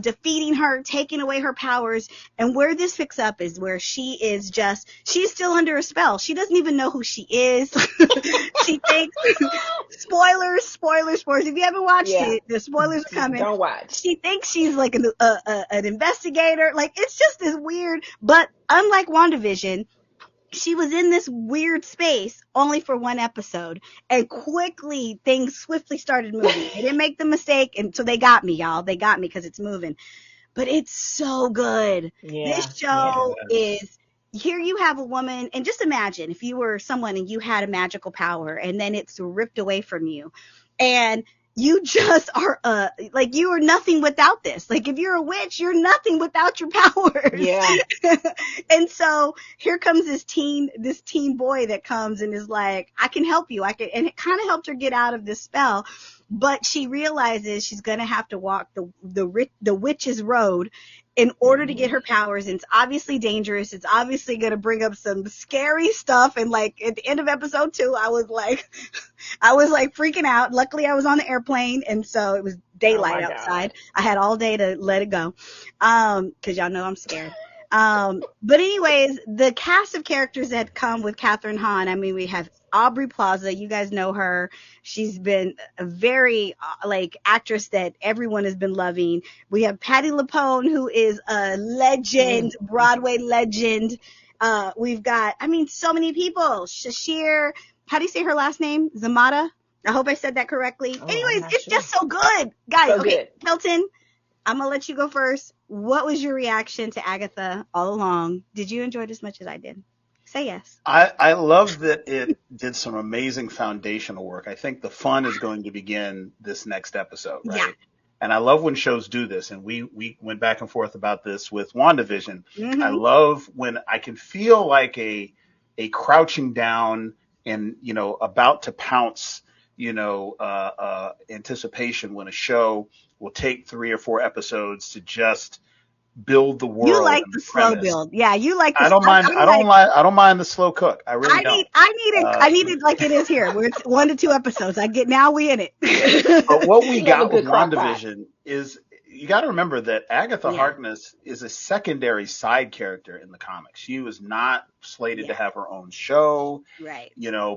Speaker 1: defeating her, taking away her powers. And where this picks up is where she's still under a spell. She doesn't even know who she is. She thinks, spoilers. If you haven't watched it, the spoilers are coming.
Speaker 3: Don't watch.
Speaker 1: She thinks she's like an investigator. Like, it's just this weird, but unlike WandaVision, she was in this weird space only for 1 episode, and quickly things swiftly started moving. They didn't make the mistake, and so they got me, y'all. They got me because it's moving. But it's so good.
Speaker 3: Yeah,
Speaker 1: this show is, here you have a woman, and just imagine if you were someone and you had a magical power and then it's ripped away from you, and you just are like, you are nothing without this. Like, if you're a witch, you're nothing without your powers.
Speaker 3: Yeah.
Speaker 1: And so here comes this teen boy that comes and is like, I can help you. And it kind of helped her get out of this spell, but she realizes she's going to have to walk the witch's road in order to get her powers. And it's obviously dangerous. It's obviously going to bring up some scary stuff. And like, at the end of episode 2, I was like freaking out. Luckily I was on the airplane, and so it was daylight outside. I had all day to let it go. 'Cause y'all know I'm scared. But anyways, the cast of characters that come with Catherine Hahn, I mean, we have Aubrey Plaza. You guys know her. She's been a very actress that everyone has been loving. We have Patti LuPone, who is a legend, Broadway legend. We've got, so many people. Shashir, how do you say her last name? Zamata? I hope I said that correctly. Anyways, it's just so good. Guys,
Speaker 3: so good.
Speaker 1: Hilton, I'm going to let you go first. What was your reaction to Agatha All Along? Did you enjoy it as much as I did? Say yes.
Speaker 2: I love that it did some amazing foundational work. I think the fun is going to begin this next episode, right?
Speaker 1: Yeah.
Speaker 2: And I love when shows do this. And we went back and forth about this with WandaVision.
Speaker 1: Mm-hmm.
Speaker 2: I love when I can feel like a crouching down and, about to pounce, anticipation when a show will take 3 or 4 episodes to just build the world.
Speaker 1: You like the slow build. Yeah, you like the
Speaker 2: I don't mind the slow cook. I really don't.
Speaker 1: I need it like it is here, where it's 1 to 2 episodes. Now we in it.
Speaker 2: But what we got with WandaVision is, you got to remember that Agatha Harkness is a secondary side character in the comics. She was not slated to have her own show.
Speaker 1: Right.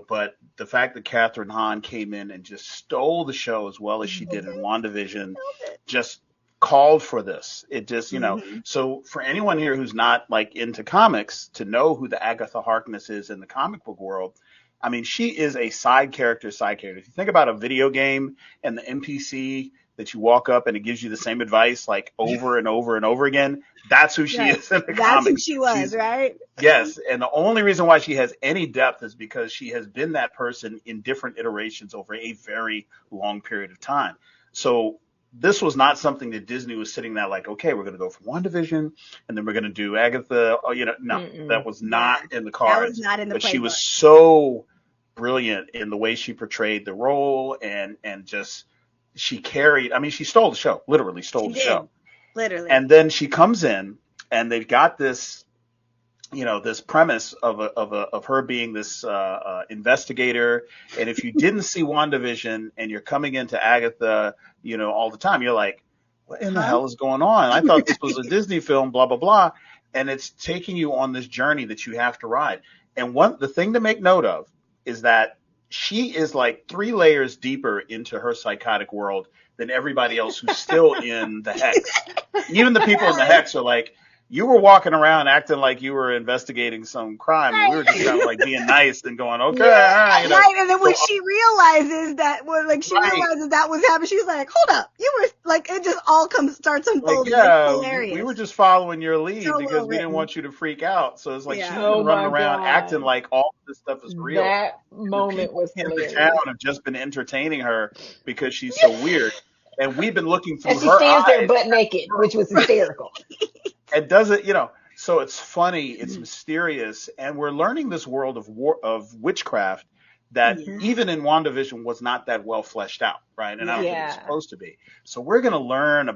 Speaker 2: But the fact that Catherine Hahn came in and just stole the show as well as she did in WandaVision just called for this. It just, so for anyone here who's not into comics, to know who the Agatha Harkness is in the comic book world, she is a side character. If you think about a video game and the NPC that you walk up and it gives you the same advice over and over and over again, that's who she is in the comics.
Speaker 1: That's who she was, right?
Speaker 2: Yes. And the only reason why she has any depth is because she has been that person in different iterations over a very long period of time. So this was not something that Disney was sitting there okay, we're going to go from WandaVision and then we're going to do Agatha. No, that was not in the cards.
Speaker 1: That was not in the playbook.
Speaker 2: But she was so brilliant in the way she portrayed the role, and just she carried. I mean, she stole the show, literally stole the show.
Speaker 1: Literally.
Speaker 2: And then she comes in, and they've got this, this premise of her being this investigator. And if you didn't see WandaVision and you're coming into Agatha, all the time, you're like, what in the hell is going on? I thought this was a Disney film, blah, blah, blah. And it's taking you on this journey that you have to ride. And the thing to make note of is that she is like 3 layers deeper into her psychotic world than everybody else who's still in the hex. Even the people in the hex are like, you were walking around acting like you were investigating some crime, and we were just kind of like being nice and going, okay, all right.
Speaker 1: Right, and then when she realizes that, realizes that was happening, she's like, hold up, you were like, it just all starts unfolding.
Speaker 2: Like, yeah,
Speaker 1: it's hilarious.
Speaker 2: We were just following your lead
Speaker 1: So
Speaker 2: because we didn't want you to freak out. So it's like she's been running around acting like all this stuff is real.
Speaker 3: That moment was hilarious.
Speaker 2: The town have just been entertaining her because she's so weird, and we've been looking through her eyes.
Speaker 3: And she stands there butt naked, which was hysterical.
Speaker 2: It doesn't, so it's funny, it's mysterious, and we're learning this world of witchcraft that even in WandaVision was not that well fleshed out, right? And I don't think it's supposed to be. So we're going to learn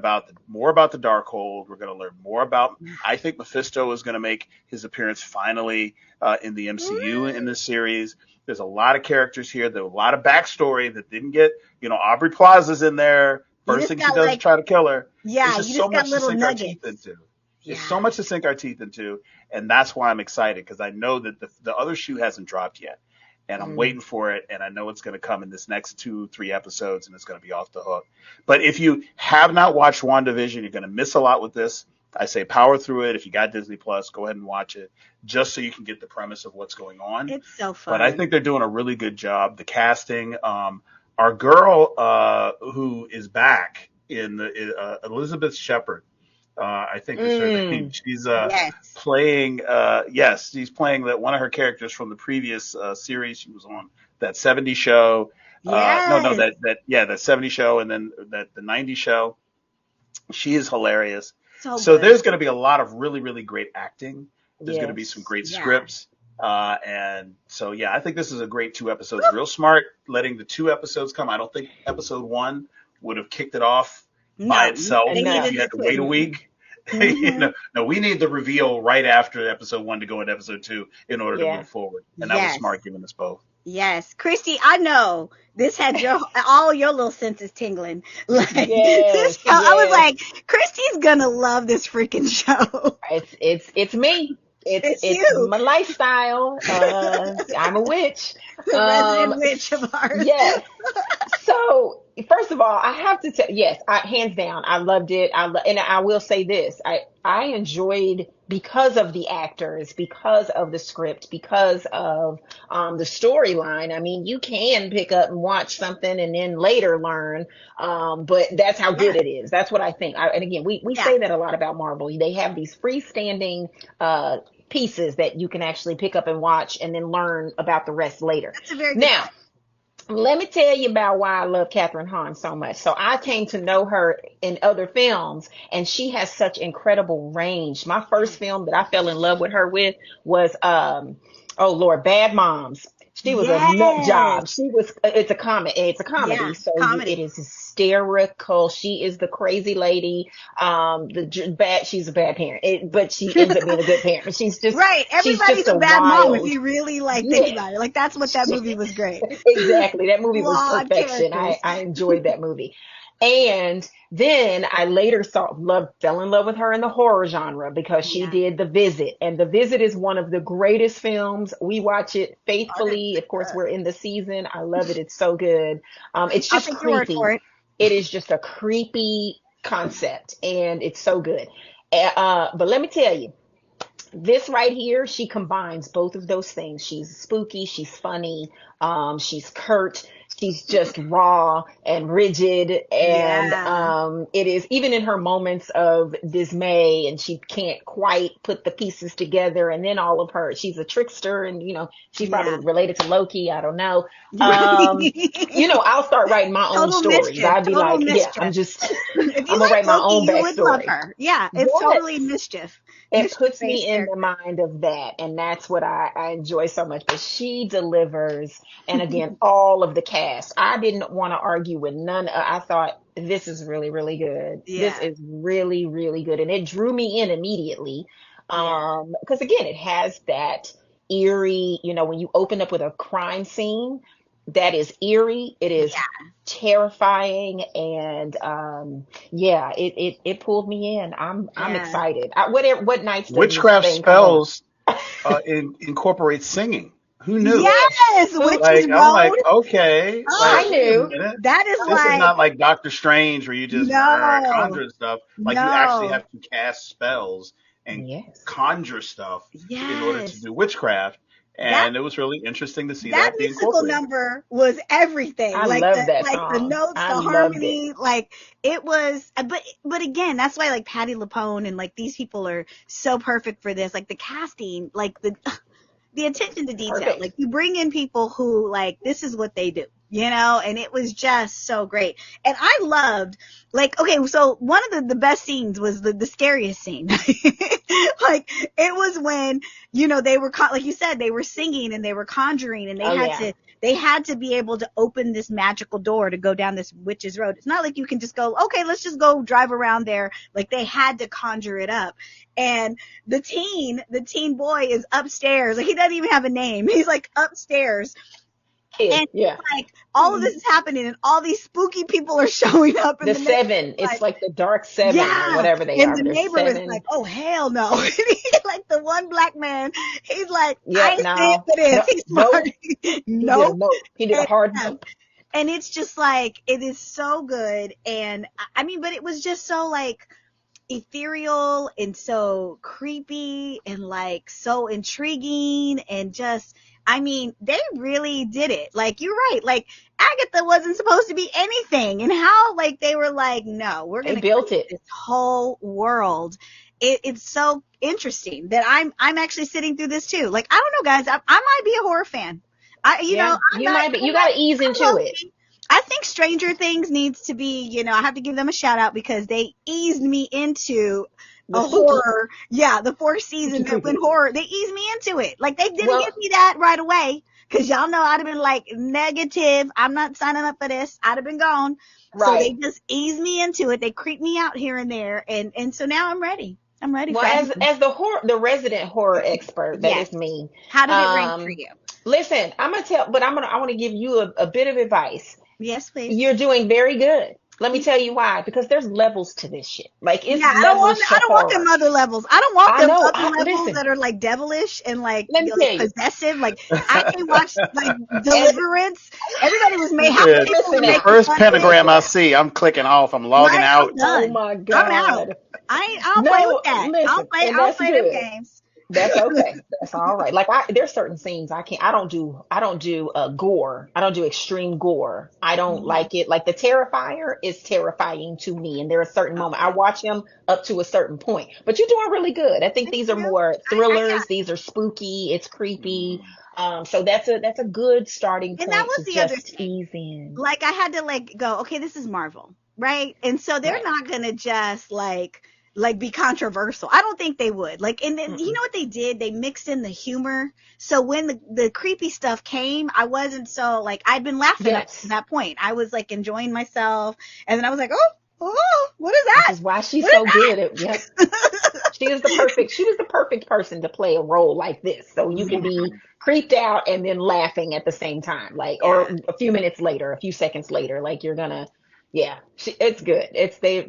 Speaker 2: more about the Darkhold. We're going to learn more about, I think Mephisto is going to make his appearance finally in the MCU in this series. There's a lot of characters here. There's a lot of backstory that didn't get, Aubrey Plaza's in there. First thing she does is try to kill her.
Speaker 1: Yeah,
Speaker 2: There's
Speaker 1: you
Speaker 2: just
Speaker 1: just
Speaker 2: so
Speaker 1: got
Speaker 2: much
Speaker 1: little
Speaker 2: to sink
Speaker 1: nuggets.
Speaker 2: our teeth into.
Speaker 1: Yeah.
Speaker 2: There's so much to sink our teeth into, and that's why I'm excited, because I know that the other shoe hasn't dropped yet, and I'm waiting for it, and I know it's going to come in this next 2-3 episodes, and it's going to be off the hook. But if you have not watched WandaVision, you're going to miss a lot with this. I say power through it. If you got Disney Plus, go ahead and watch it, just so you can get the premise of what's going on.
Speaker 1: It's so fun.
Speaker 2: But I think they're doing a really good job. The casting, our girl who is back in the Elizabeth Shepard. I think is her name. She's playing. She's playing one of her characters from the previous series. She was on that 70s show. That 70s show, and then the 90s show. She is hilarious. So there's going to be a lot of really, really great acting. There's going to be some great scripts. And so, I think this is a great 2 episodes. Real smart letting the 2 episodes come. I don't think episode 1 would have kicked it off by itself if you had to wait a week. No, we need the reveal right after episode 1 to go into episode 2 in order to move forward. And that was smart giving us both.
Speaker 1: Yes. Christy, I know this had all your little senses tingling. This show, I was like, Christy's gonna love this freaking show.
Speaker 3: It's me. It's my lifestyle. I'm a witch.
Speaker 1: The resident witch of ours.
Speaker 3: Yes. So, first of all, I have to tell, hands down, I loved it. And I will say this, I enjoyed, because of the actors, because of the script, because of the storyline. I mean, you can pick up and watch something and then later learn, but that's how good it is. That's what I think. And again, we say that a lot about Marvel. They have these freestanding pieces that you can actually pick up and watch and then learn about the rest later.
Speaker 1: That's a very good
Speaker 3: Now, let me tell you about why I love Kathryn Hahn so much. So I came to know her in other films, and she has such incredible range. My first film that I fell in love with her with was, Bad Moms. She was a nut job. It's a comedy. So it is hysterical. She is the crazy lady. She's a bad parent, but she ends up being a good parent. She's just
Speaker 1: right. Everybody's a bad mom if you really think about it. Like, that's what that movie was great.
Speaker 3: Exactly. That movie was perfection. I enjoyed that movie. And then I later fell in love with her in the horror genre because she did The Visit. And The Visit is one of the greatest films. We watch it faithfully. Of course, we're in the season. I love it. It's so good. It's just creepy. It is just a creepy concept, and it's so good. But let me tell you, this right here, she combines both of those things. She's spooky. She's funny. She's curt. she's just raw and rigid, and
Speaker 1: Yeah.
Speaker 3: it is even in her moments of dismay, and she can't quite put the pieces together, and then all of her, she's a trickster, and she's
Speaker 1: Yeah.
Speaker 3: probably related to Loki, I don't know.
Speaker 1: Right.
Speaker 3: I'll start writing my own
Speaker 1: Total
Speaker 3: stories.
Speaker 1: mischief.
Speaker 3: I'd be
Speaker 1: Total
Speaker 3: like, yeah,
Speaker 1: mischief. If you
Speaker 3: I'm gonna
Speaker 1: like
Speaker 3: write my
Speaker 1: Loki,
Speaker 3: own
Speaker 1: you would love
Speaker 3: backstory.
Speaker 1: her. Yeah, it's totally
Speaker 3: Yes.
Speaker 1: mischief.
Speaker 3: It puts
Speaker 1: Mischief-based
Speaker 3: me in the
Speaker 1: character.
Speaker 3: mind of that, and that's what I enjoy so much. But she delivers, and again, all of the cast. I didn't want to argue with none. I thought this is really, really good. This
Speaker 1: Yeah.
Speaker 3: is really, really good, and it drew me in immediately.
Speaker 1: Yeah.
Speaker 3: Because again, it has that eerie. When you open up with a crime scene, that is eerie. It is
Speaker 1: Yeah.
Speaker 3: terrifying, and yeah, it pulled me in. I'm
Speaker 1: Yeah.
Speaker 3: excited. What nights does this
Speaker 2: Witchcraft
Speaker 3: thing come on?
Speaker 2: spells incorporate singing. Who knew?
Speaker 1: Yes,
Speaker 3: Who
Speaker 1: Witch's
Speaker 2: Like, I'm like,
Speaker 1: Road.
Speaker 2: okay,
Speaker 1: Oh,
Speaker 3: I
Speaker 2: like, wait a
Speaker 3: knew.
Speaker 2: minute.
Speaker 1: that is
Speaker 2: This is
Speaker 1: like
Speaker 2: not like Doctor Strange where you just
Speaker 1: no,
Speaker 2: conjure stuff. Like, you actually
Speaker 1: no.
Speaker 2: have to cast spells and
Speaker 3: Yes.
Speaker 2: conjure stuff in order to
Speaker 1: Yes.
Speaker 2: do witchcraft.
Speaker 1: That
Speaker 2: And it was really interesting to see
Speaker 1: that
Speaker 2: that be
Speaker 1: musical
Speaker 2: incorporated.
Speaker 1: number was everything.
Speaker 3: I
Speaker 1: Like
Speaker 3: love
Speaker 1: the
Speaker 3: that
Speaker 1: like the
Speaker 3: song.
Speaker 1: notes,
Speaker 3: I
Speaker 1: the
Speaker 3: loved it.
Speaker 1: harmony, like it was but again, that's why like Patti LuPone and like these people are so perfect for this. Like the casting, like the attention to detail.
Speaker 3: Perfect.
Speaker 1: Like you bring in people who like this is what they do, and it was just so great. And I loved like okay, so one of the best scenes was the scariest scene. Like it was when they were like you said they were singing and they were conjuring and
Speaker 3: Oh yeah.
Speaker 1: they had to be able to open this magical door to go down this witch's road. It's not like you can just go, okay, let's just go drive around there. Like they had to conjure it up. And the teen boy is upstairs. Like he doesn't even have a name. He's like upstairs.
Speaker 3: Kid.
Speaker 1: And
Speaker 3: Yeah.
Speaker 1: like all of this is happening and all these spooky people are showing up in
Speaker 3: The
Speaker 1: the neighborhood.
Speaker 3: seven. It's like the dark seven or
Speaker 1: Yeah.
Speaker 3: whatever they
Speaker 1: And
Speaker 3: are.
Speaker 1: the
Speaker 3: But there's
Speaker 1: neighbor was
Speaker 3: seven.
Speaker 1: like, oh hell no. Like the one black man, he's like, I
Speaker 3: Yeah.
Speaker 1: ain't stand
Speaker 3: No.
Speaker 1: for this.
Speaker 3: No.
Speaker 1: He's
Speaker 3: Nope.
Speaker 1: smart.
Speaker 3: He did a
Speaker 1: Nope.
Speaker 3: nope. He did a hard
Speaker 1: And,
Speaker 3: nope.
Speaker 1: and it's just like it is so good. And I mean, but it was just so like ethereal and so creepy and like so intriguing and just I mean they really did it. Like you're right, like Agatha wasn't supposed to be anything and how like they were like no, we're
Speaker 3: They
Speaker 1: gonna
Speaker 3: built
Speaker 1: create
Speaker 3: it.
Speaker 1: this whole world. It's so interesting that I'm actually sitting through this too. Like I don't know guys, I might be a horror fan.
Speaker 3: Yeah.
Speaker 1: I'm
Speaker 3: You
Speaker 1: not
Speaker 3: might be. You got to ease into
Speaker 1: I'm
Speaker 3: it.
Speaker 1: I think Stranger Things needs to be, I have to give them a shout out because they eased me into
Speaker 3: The
Speaker 1: a
Speaker 3: spooky.
Speaker 1: horror. Yeah, the fourth season
Speaker 3: Spooky,
Speaker 1: that went
Speaker 3: creepy.
Speaker 1: horror, they eased me into it. Like they didn't
Speaker 3: Well,
Speaker 1: give me that right away because y'all know I'd have been like negative. I'm not signing up for this. I'd have been gone. So they
Speaker 3: right.
Speaker 1: just eased me into it. They creeped me out here and there, and so now I'm ready. I'm ready
Speaker 3: Well,
Speaker 1: for
Speaker 3: as
Speaker 1: anything.
Speaker 3: as the resident horror expert, that
Speaker 1: Yes.
Speaker 3: is me.
Speaker 1: How did it rank for
Speaker 3: Um,
Speaker 1: you?
Speaker 3: Listen, I'm gonna tell, but I want to give you a bit of advice.
Speaker 1: Yes, please.
Speaker 3: You're doing very good. Let me tell you why. Because there's levels to this shit. Like it's
Speaker 1: Yeah,
Speaker 3: levels
Speaker 1: I
Speaker 3: to
Speaker 1: don't want them
Speaker 3: horror.
Speaker 1: other levels. I don't want
Speaker 3: I
Speaker 1: them
Speaker 3: know.
Speaker 1: other levels
Speaker 3: Listen.
Speaker 1: that are like devilish and like
Speaker 3: Let me tell you.
Speaker 1: possessive. Like I can watch like Deliverance. Everybody was made half
Speaker 2: Yeah,
Speaker 1: the people
Speaker 3: Listen
Speaker 1: were
Speaker 2: the
Speaker 3: now.
Speaker 1: making
Speaker 2: first
Speaker 1: fun of it.
Speaker 2: pentagram I see, I'm clicking off. I'm logging
Speaker 1: Right? I'm
Speaker 2: out.
Speaker 3: Oh
Speaker 1: done.
Speaker 3: my
Speaker 1: I'm out.
Speaker 3: God.
Speaker 1: I don't play with
Speaker 3: No,
Speaker 1: that.
Speaker 3: listen,
Speaker 1: I
Speaker 3: and
Speaker 1: don't
Speaker 3: that's
Speaker 1: play them
Speaker 3: good.
Speaker 1: games.
Speaker 3: That's okay. That's all right. Like there's certain scenes I can't. I don't do gore. I don't do extreme gore. I don't like it. Like the Terrifier is terrifying to me, and there are certain moments I
Speaker 1: Okay.
Speaker 3: watch him up to a certain point. But you're doing really good. I think
Speaker 1: Thank
Speaker 3: these are
Speaker 1: you.
Speaker 3: more
Speaker 1: I
Speaker 3: thrillers. These are spooky. It's creepy. So that's a good starting
Speaker 1: and that
Speaker 3: point
Speaker 1: was
Speaker 3: to
Speaker 1: the other
Speaker 3: just
Speaker 1: thing.
Speaker 3: ease in.
Speaker 1: Like I had to like go, okay, this is Marvel, right? And so they're
Speaker 3: Right.
Speaker 1: not gonna just like be controversial. I don't think they would. Like, and then, you know what they did? They mixed in the humor. So when the creepy stuff came, I wasn't so like I'd been laughing up to
Speaker 3: Yes.
Speaker 1: that point. I was like enjoying myself, and then I was like, oh, what is
Speaker 3: This
Speaker 1: that?
Speaker 3: is why she's
Speaker 1: What is
Speaker 3: so good at, yep.
Speaker 1: that?
Speaker 3: She was the perfect person to play a role like this. So you can be creeped out and then laughing at the same time. Like,
Speaker 1: Yeah,
Speaker 3: or a few minutes later, a few seconds later, like you're gonna, yeah, it's good.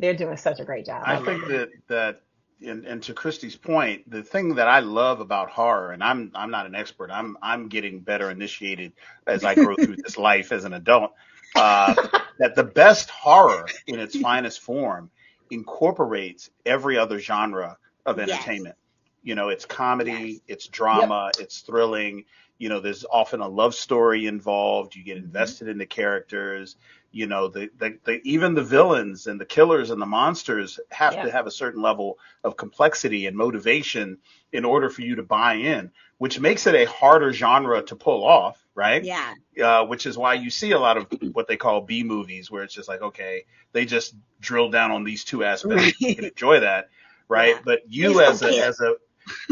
Speaker 3: They're doing such a great job.
Speaker 2: I
Speaker 3: I love
Speaker 2: think
Speaker 3: it.
Speaker 2: that and to Christie's point, the thing that I love about horror, and I'm not an expert. I'm getting better initiated as I grow through this life as an adult. That the best horror in its finest form incorporates every other genre of
Speaker 1: yes,
Speaker 2: entertainment. It's
Speaker 1: yes,
Speaker 2: comedy, it's
Speaker 3: Yep.
Speaker 2: drama, it's thrilling. there's often a love story involved. You get invested in the characters. Even the villains and the killers and the monsters have to have a certain level of complexity and motivation in order for you to buy in, which makes it a harder genre to pull off, right?
Speaker 1: Yeah.
Speaker 2: Which is why you see a lot of what they call B movies, where it's just like, okay, they just drill down on these two aspects. Right. You can enjoy that, right? Yeah. But you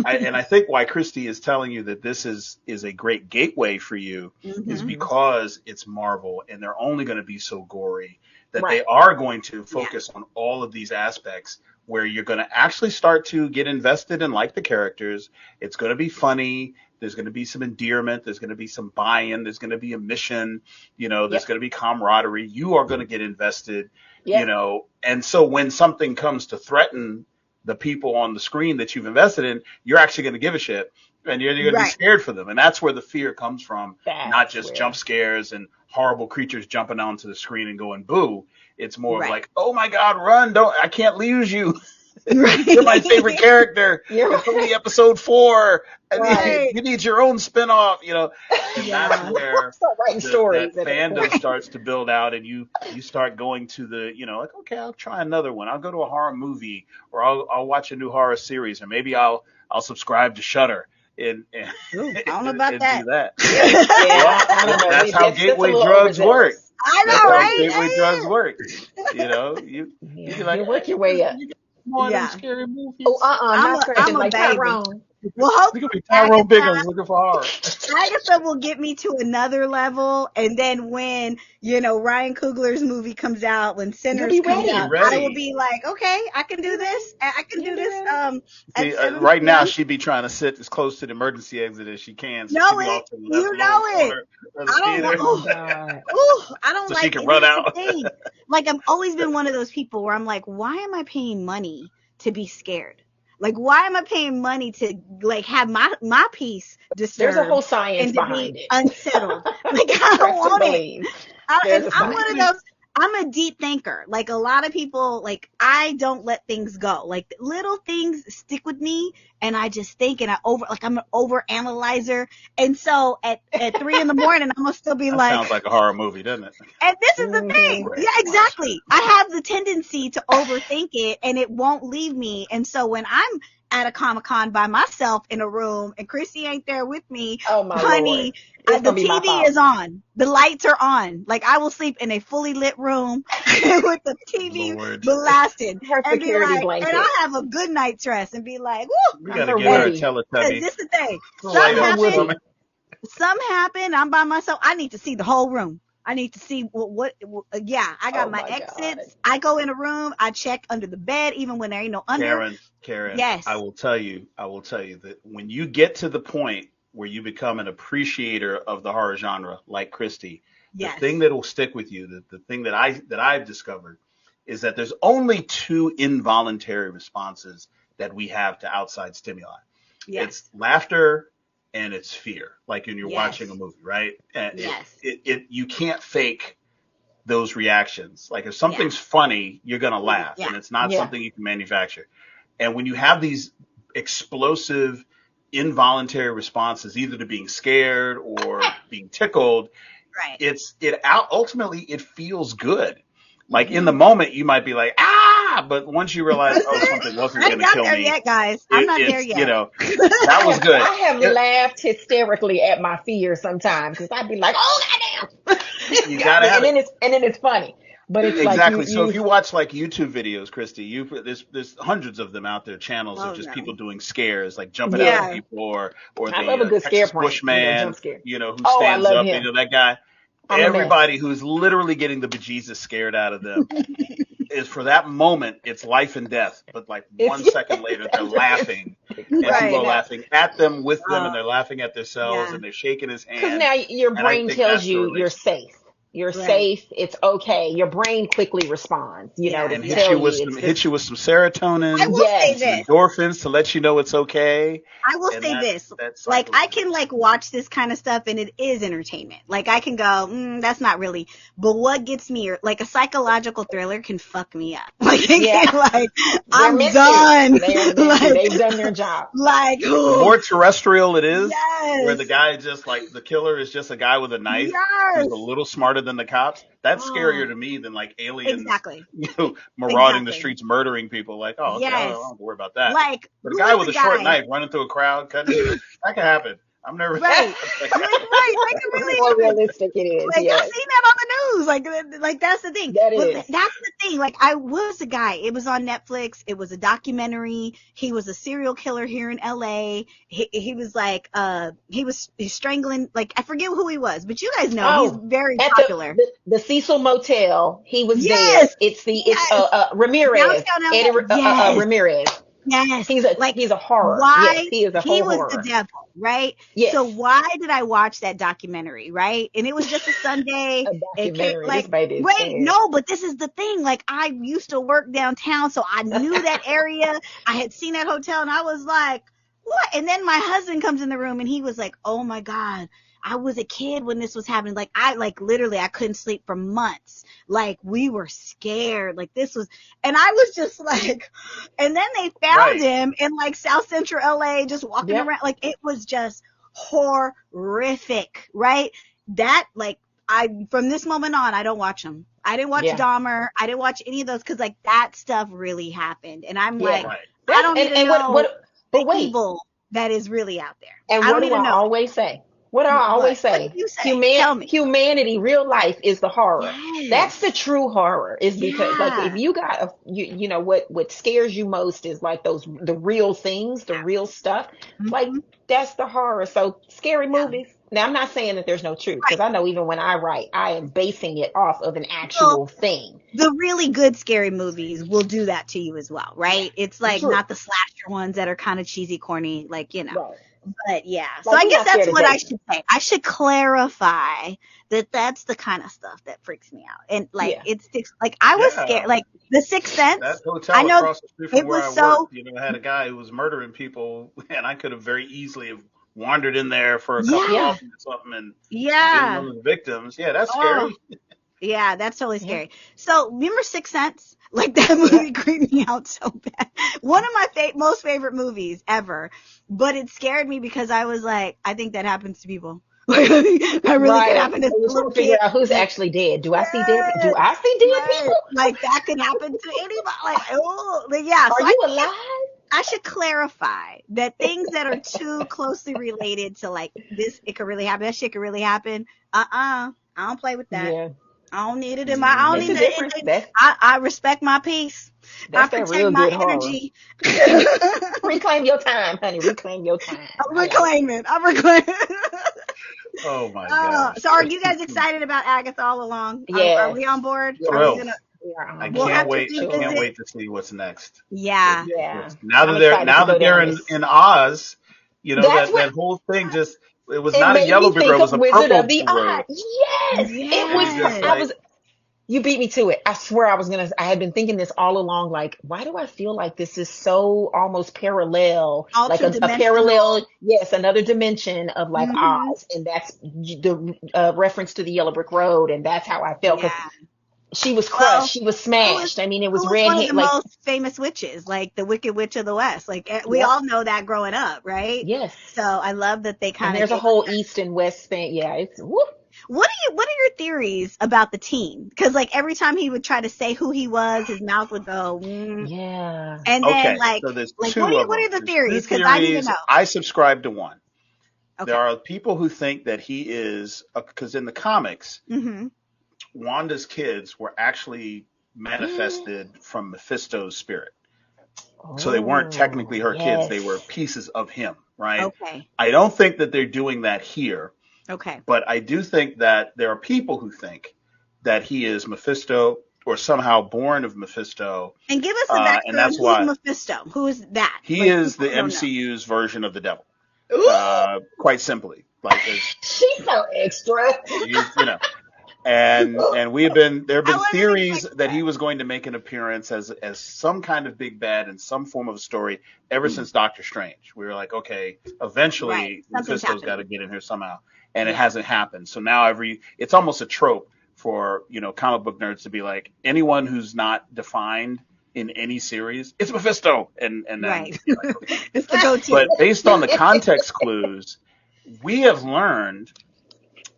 Speaker 2: and I think why Christi is telling you that this is a great gateway for you is because it's Marvel, and they're only going to be so gory that they are going to focus on all of these aspects where you're going to actually start to get invested and like the characters. It's going to be funny. There's going to be some endearment. There's going to be some buy-in. There's going to be a mission. There's going to be camaraderie. You are going to get invested, and so when something comes to threaten the people on the screen that you've invested in, you're actually going to give a shit, and you're going to be scared for them. And that's where the fear comes from, not just jump scares and horrible creatures jumping onto the screen and going boo. It's more of like, oh my God, run. I can't lose you. You're my favorite character. It's only episode 4. You need your own spinoff, and that's where that fandom starts to build out, and you start going to the, like, okay, I'll try another one. I'll go to a horror movie, or I'll watch a new horror series, or maybe I'll subscribe to Shudder and
Speaker 1: I don't know about that.
Speaker 2: Do that. That's how gateway drugs work.
Speaker 1: I know, right?
Speaker 2: Gateway drugs work. You
Speaker 3: work your way up.
Speaker 2: Scary movies.
Speaker 3: I'm a Tyrone.
Speaker 1: Well, hopefully
Speaker 2: you could be Tyrone Biggums looking for horror.
Speaker 1: Agatha will get me to another level, and then when Ryan Coogler's movie comes out, when Sinners comes out, I will be like, okay, I can do this. I can do this.
Speaker 2: See, right now she'd be trying to sit as close to the emergency exit as she can. So
Speaker 1: I don't like.
Speaker 2: She can run out.
Speaker 1: Like, I've always been one of those people where I'm like, why am I paying money to be scared? Like, why am I paying money to have my peace disturbed?
Speaker 3: There's a whole science behind it.
Speaker 1: Unsettled. Like, I don't want it. I'm one of those. I'm a deep thinker. Like, a lot of people, like, I don't let things go. Like, little things stick with me, and I just think, and I'm an over analyzer. And so at 3 a.m, I'm gonna still be
Speaker 2: that sounds like a horror movie, doesn't it?
Speaker 1: And this is the thing. Right. Yeah, exactly. I have the tendency to overthink it, and it won't leave me. And so when I'm at a Comic-Con by myself in a room and Christi ain't there with me, honey, the TV is on. The lights are on. Like, I will sleep in a fully lit room with the TV blasted. And be like, and I'll have a good night's rest and be like, woo,
Speaker 2: we gotta get her a Teletubby.
Speaker 1: This is the thing. Some happen. I'm by myself. I need to see the whole room. I need to see I got my exits. God. I go in a room. I check under the bed, even when there ain't no under.
Speaker 2: Karen.
Speaker 1: Yes.
Speaker 2: I will tell you that when you get to the point where you become an appreciator of the horror genre, like Christi, the thing that will stick with you, the thing that I've discovered, is that there's only 2 involuntary responses that we have to outside stimuli. Yes. It's laughter and it's fear, like when you're watching a movie, right? And you can't fake those reactions. Like, if something's funny, you're going to laugh, and it's not something you can manufacture. And when you have these explosive, involuntary responses, either to being scared or being tickled, ultimately it feels good. Like, in the moment, you might be like, but once you realize, something wasn't going to kill me.
Speaker 1: I'm not there yet, guys. I'm not there yet.
Speaker 2: That was good.
Speaker 3: I have laughed hysterically at my fear sometimes, because I'd be like, oh, goddamn.
Speaker 2: You got to have
Speaker 3: it. And then it's funny. But it's
Speaker 2: exactly. So if you watch like YouTube videos, Christi, there's hundreds of them out there, channels of just people doing scares, like jumping out of people, or
Speaker 3: I love a good scare
Speaker 2: Bushman, who stands up, that guy. Everybody who's literally getting the bejesus scared out of them is, for that moment, it's life and death. But like 1 second later, they're laughing, and people are laughing at them, with them, and they're laughing at themselves, and they're shaking his hand.
Speaker 3: Because now your brain tells you you're safe. You're safe. It's okay. Your brain quickly responds, to
Speaker 2: and
Speaker 3: tell you.
Speaker 2: Hit you with some serotonin.
Speaker 1: I will say
Speaker 2: some endorphins to let you know it's okay.
Speaker 1: I will say this. Like, I can watch this kind of stuff and it is entertainment. Like, I can go, that's not really. But what gets me, like, a psychological thriller can fuck me up. Like, I'm done.
Speaker 3: They've done their job.
Speaker 1: Like,
Speaker 2: the more terrestrial it is, where the guy just the killer is just a guy with a knife who's a little smarter than the cops. That's scarier to me than aliens, marauding the streets, murdering people. Like, I don't worry about that.
Speaker 1: Like,
Speaker 2: but a guy with a short knife running through a crowd, cutting that can happen. I'm never
Speaker 1: right. Like, really
Speaker 3: more realistic it is.
Speaker 1: Like, I've seen that on the news. Like that's the thing. That's the thing. Like, I was a guy. It was on Netflix. It was a documentary. He was a serial killer here in LA. He was he's strangling. Like, I forget who he was, but you guys know he's very popular.
Speaker 3: The Cecil Motel. He was there. It's Ramirez. Eddie Ramirez.
Speaker 1: Yes.
Speaker 3: He's a horror.
Speaker 1: Why?
Speaker 3: Yes, he is a
Speaker 1: he
Speaker 3: whole
Speaker 1: was
Speaker 3: horror.
Speaker 1: The devil, right?
Speaker 3: Yes.
Speaker 1: So why did I watch that documentary, right? And it was just a Sunday. No, but this is the thing. Like, I used to work downtown, so I knew that area. I had seen that hotel, and I was like, what? And then my husband comes in the room, and he was like, oh my God, I was a kid when this was happening. Like, literally, I couldn't sleep for months. Like, we were scared. Like, this was, and I was just like, and then they found him in South Central LA, just walking around. Like, it was just horrific, right? That, from this moment on, I don't watch them. I didn't watch Dahmer. I didn't watch any of those because, that stuff really happened. And I'm I don't need to know the evil that is really out there.
Speaker 3: And what do I always say? What do I always say? Humanity, real life is the horror. Yes. That's the true horror. Is because if you got what scares you most is the real things, the real stuff. Mm-hmm. That's the horror. So scary movies. Now, I'm not saying that there's no truth, because I know even when I write, I am basing it off of an actual thing.
Speaker 1: The really good scary movies will do that to you as well, right? It's not the slasher ones that are kind of cheesy, corny, Right. But so I guess that's what I should say. I should clarify that that's the kind of stuff that freaks me out. And it's I was scared. Like, The Sixth Sense.
Speaker 2: That hotel across the street from where I worked, had a guy who was murdering people, and I could have very easily have wandered in there for a cup of coffee or something, and one of the victims. Yeah, that's scary.
Speaker 1: Yeah, that's totally scary. So remember Sixth Sense? Like, that movie creeped me out so bad. One of my most favorite movies ever. But it scared me because I was like, I think that happens to people. That really could happen to little kids.
Speaker 3: Figure out who's actually dead. Do I see dead? Do I see dead people?
Speaker 1: Like, that could happen to anybody.
Speaker 3: Are you alive?
Speaker 1: I should clarify that things that are too closely related to this, it could really happen. That shit could really happen. I don't play with that. Yeah. I don't need it in my. I don't need it. I respect my peace. I protect my energy.
Speaker 3: Reclaim your time, honey. Reclaim your time.
Speaker 1: I reclaim it.
Speaker 2: Oh my God.
Speaker 1: So are you guys excited about Agatha all along?
Speaker 3: Yeah.
Speaker 1: Are we on board?
Speaker 2: I can't wait. I can't wait to see what's next.
Speaker 1: Yeah.
Speaker 2: Now that they're in Oz, that whole thing just. It was not a yellow brick road. It was a
Speaker 3: Wizard
Speaker 2: purple
Speaker 3: of the
Speaker 2: road.
Speaker 3: Yes. It was. You beat me to it. I swear I had been thinking this all along. Like, why do I feel like this is so almost parallel? Like a parallel, another dimension of Oz. And that's the reference to the yellow brick road. And that's how I felt. Because she was crushed. She was smashed. It was red.
Speaker 1: One of the most famous witches, like the Wicked Witch of the West. We all know that growing up, right?
Speaker 3: Yes.
Speaker 1: So I love that they kind of.
Speaker 3: There's a whole East and West thing. Yeah, it's whoop.
Speaker 1: What are your theories about the teen? Because every time he would try to say who he was, his mouth would go.
Speaker 3: Yeah.
Speaker 1: And then
Speaker 2: so there's two
Speaker 1: what are the theories? Because I need to know.
Speaker 2: I subscribe to one. Okay. There are people who think that he is because in the comics. Mm-hmm. Wanda's kids were actually manifested from Mephisto's spirit. So they weren't technically her kids. They were pieces of him, right?
Speaker 1: Okay.
Speaker 2: I don't think that they're doing that here.
Speaker 1: Okay.
Speaker 2: But I do think that there are people who think that he is Mephisto or somehow born of Mephisto.
Speaker 1: And give us a background. And that's why Mephisto? Who is that?
Speaker 2: He is the MCU's version of the devil. Quite simply.
Speaker 3: She's so extra.
Speaker 2: And there have been theories that he was going to make an appearance as some kind of big bad in some form of a story ever since Doctor Strange. We were like, okay, eventually Mephisto's got to get in here somehow, and it hasn't happened. So now it's almost a trope for comic book nerds to be like, anyone who's not defined in any series, it's Mephisto, and then
Speaker 1: Right.
Speaker 2: like, okay.
Speaker 1: It's the go-to.
Speaker 2: But based on the context clues, we have learned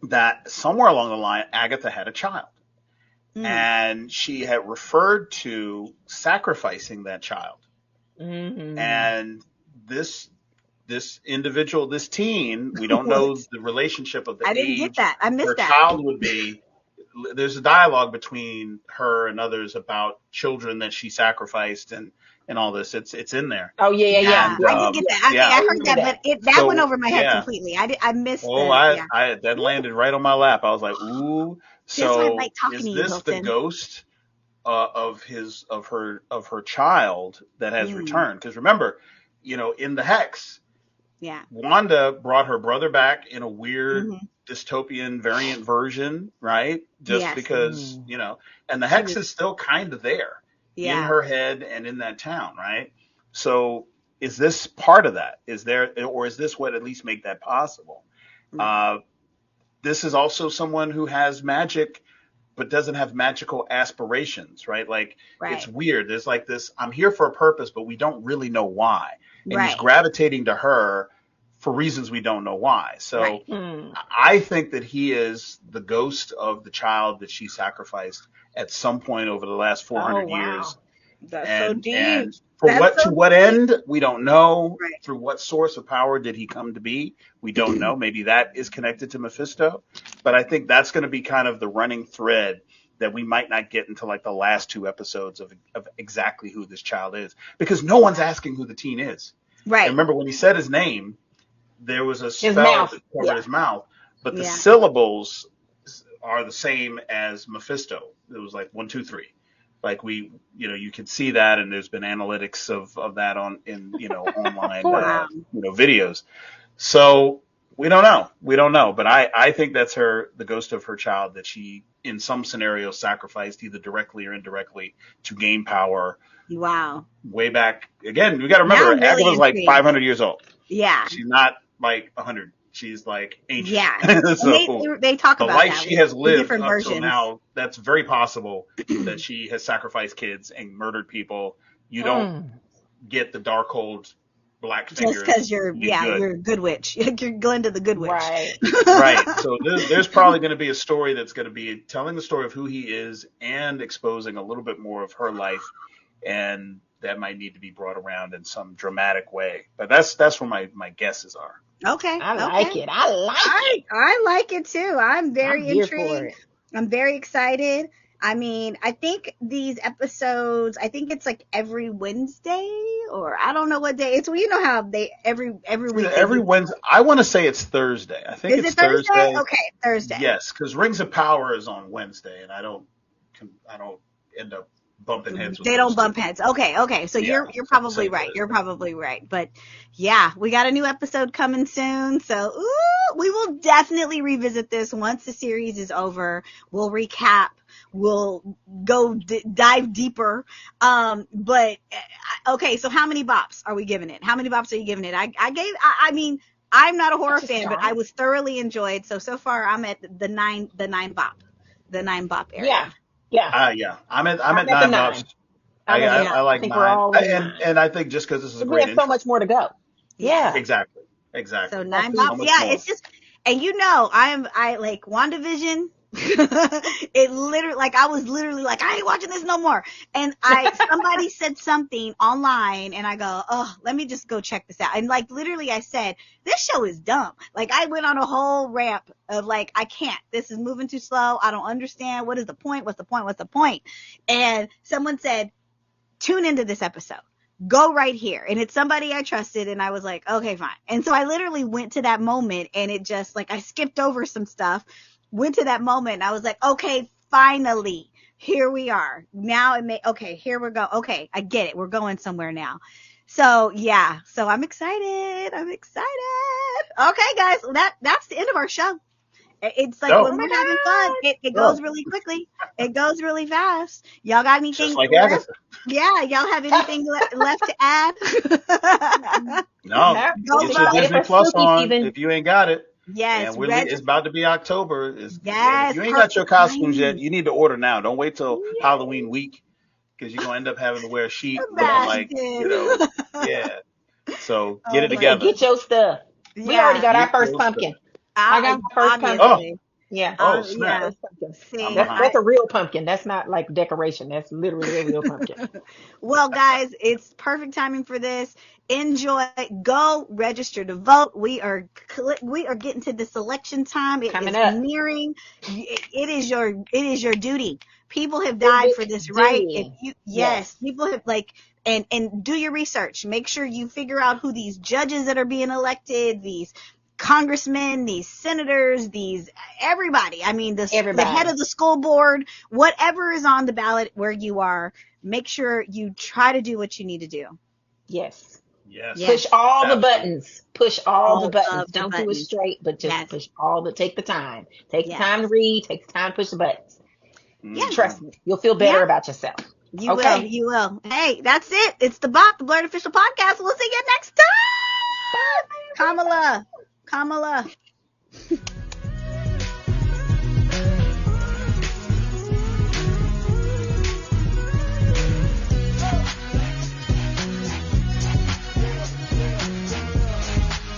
Speaker 2: that somewhere along the line, Agatha had a child. And she had referred to sacrificing that child. Mm-hmm. And this individual, this teen, we don't know the relationship of the age.
Speaker 1: I didn't get that. I missed
Speaker 2: her
Speaker 1: that.
Speaker 2: Child would be. There's a dialogue between her and others about children that she sacrificed and all this. It's in there.
Speaker 3: Oh yeah.
Speaker 1: I did get that. I heard that, but that went over my head completely. I missed.
Speaker 2: That landed right on my lap. I was like, ooh. So is this the ghost of her child that has returned? Because remember, in the Hex, Wanda brought her brother back in a weird dystopian variant version, right? Just because, and the Hex is still kind of there in her head and in that town, right? So is this part of that? Is this what at least make that possible? This is also someone who has magic, but doesn't have magical aspirations, right? Like, it's weird. There's like this, I'm here for a purpose, but we don't really know why. And he's gravitating to her for reasons we don't know why. So I think that he is the ghost of the child that she sacrificed at some point over the last 400 years.
Speaker 1: That's so deep.
Speaker 2: And to what end, we don't know. Right. Through what source of power did he come to be? We don't know. Maybe that is connected to Mephisto. But I think that's going to be kind of the running thread that we might not get until like the last 2 episodes of exactly who this child is. Because no one's asking who the teen is. Right. And remember, when he said his name, there was a spell that covered his mouth. But the syllables are the same as Mephisto. It was like 1, 2, 3. Like you can see that, and there's been analytics of that online, videos. So we don't know. But I think that's the ghost of her child that she, in some scenarios, sacrificed either directly or indirectly to gain power.
Speaker 1: Wow.
Speaker 2: Way back again, we got to remember, Agatha's like 500 years old.
Speaker 1: Yeah.
Speaker 2: She's not like 100. She's like ancient.
Speaker 1: Yeah. So they talk about
Speaker 2: the life
Speaker 1: that
Speaker 2: she has lived
Speaker 1: different
Speaker 2: up
Speaker 1: versions.
Speaker 2: till now. That's very possible that she has sacrificed kids and murdered people. You don't get the Darkhold black fingers
Speaker 1: just because you're a good witch. You're Glenda the Good Witch.
Speaker 3: Right.
Speaker 2: Right. So there's probably going to be a story that's going to be telling the story of who he is and exposing a little bit more of her life, and that might need to be brought around in some dramatic way. But that's where my guesses are.
Speaker 1: Okay.
Speaker 3: I like it.
Speaker 1: I like it too. I'm very
Speaker 3: intrigued.
Speaker 1: I'm very excited. I mean, I think these episodes, I think it's like every Wednesday, or I don't know what day. It's, you know how they every week.
Speaker 2: Every Wednesday. I want to say it's Thursday. I think it's Thursday.
Speaker 1: Okay, Thursday.
Speaker 2: Yes, because Rings of Power is on Wednesday, and I don't end up bumping heads with
Speaker 1: they don't bump heads. Okay. So you're probably right. You're probably right. But yeah, we got a new episode coming soon. So we will definitely revisit this once the series is over. We'll recap. We'll go dive deeper. But okay, so how many bops are we giving it? How many bops are you giving it? I mean, I'm not a horror fan, but I was thoroughly enjoyed. So far I'm at the nine bop area.
Speaker 2: Yeah. I'm at 9 bops. I like 9. And I think just because this is a great
Speaker 3: we have so much more to go. Yeah.
Speaker 2: Exactly.
Speaker 1: So 9 bops. It's just, and I like WandaVision. It literally, like, I was literally like, I ain't watching this no more. And somebody said something online, and I go, oh, let me just go check this out. And like, literally I said, this show is dumb. Like, I went on a whole rant of like, I can't, this is moving too slow. I don't understand. What is the point? What's the point? And someone said, tune into this episode. Go right here. And it's somebody I trusted, and I was like, okay, fine. And so I literally went to that moment, and it just, like, I skipped over some stuff, went to that moment, and I was like, okay, finally, here we are. Now here we go. Okay, I get it. We're going somewhere now. So yeah, I'm excited. Okay, guys, that's the end of our show. It's like when we're having fun, it goes really quickly. It goes really fast. Y'all got anything
Speaker 2: Just like
Speaker 1: left?
Speaker 2: Agatha.
Speaker 1: Yeah, y'all have anything left to add?
Speaker 2: No,
Speaker 3: Go
Speaker 2: get your Disney Plus on
Speaker 3: season.
Speaker 2: if you ain't got it.
Speaker 1: Yes,
Speaker 2: And it's about to be October.
Speaker 1: Yes,
Speaker 2: if you ain't got your costumes yet, you need to order now. Don't wait till Halloween week because you're gonna end up having to wear a sheet looking like, yeah. So get it together.
Speaker 3: Get your stuff.
Speaker 1: Yeah.
Speaker 3: We already got our first pumpkin. I got my first pumpkin.
Speaker 2: Oh.
Speaker 3: Yeah.
Speaker 2: Oh, snap.
Speaker 3: Yeah. That's a real pumpkin. That's not like decoration. That's literally a real pumpkin.
Speaker 1: Well, guys, it's perfect timing for this. Enjoy. Go register to vote. We are getting to this election time. It
Speaker 3: Coming
Speaker 1: is
Speaker 3: up.
Speaker 1: nearing. It is your duty. People have died for this, right? If you people have and do your research. Make sure you figure out who these judges that are being elected, these congressmen, these senators, everybody. I mean, the head of the school board, whatever is on the ballot where you are, make sure you try to do what you need to do.
Speaker 3: Yes.
Speaker 2: Push
Speaker 3: all the buttons. Push all the buttons. Don't do it straight, but just push take the time. Take the time to read. Take the time to push the buttons. Yeah. Trust me. You'll feel better about yourself.
Speaker 1: You will. Hey, that's it. It's the BOP, the Blurred Official Podcast. We'll see you next time. Bye. Kamala.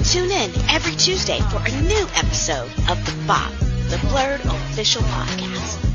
Speaker 8: Tune in every Tuesday for a new episode of the BOP, the Blurred Official Podcast.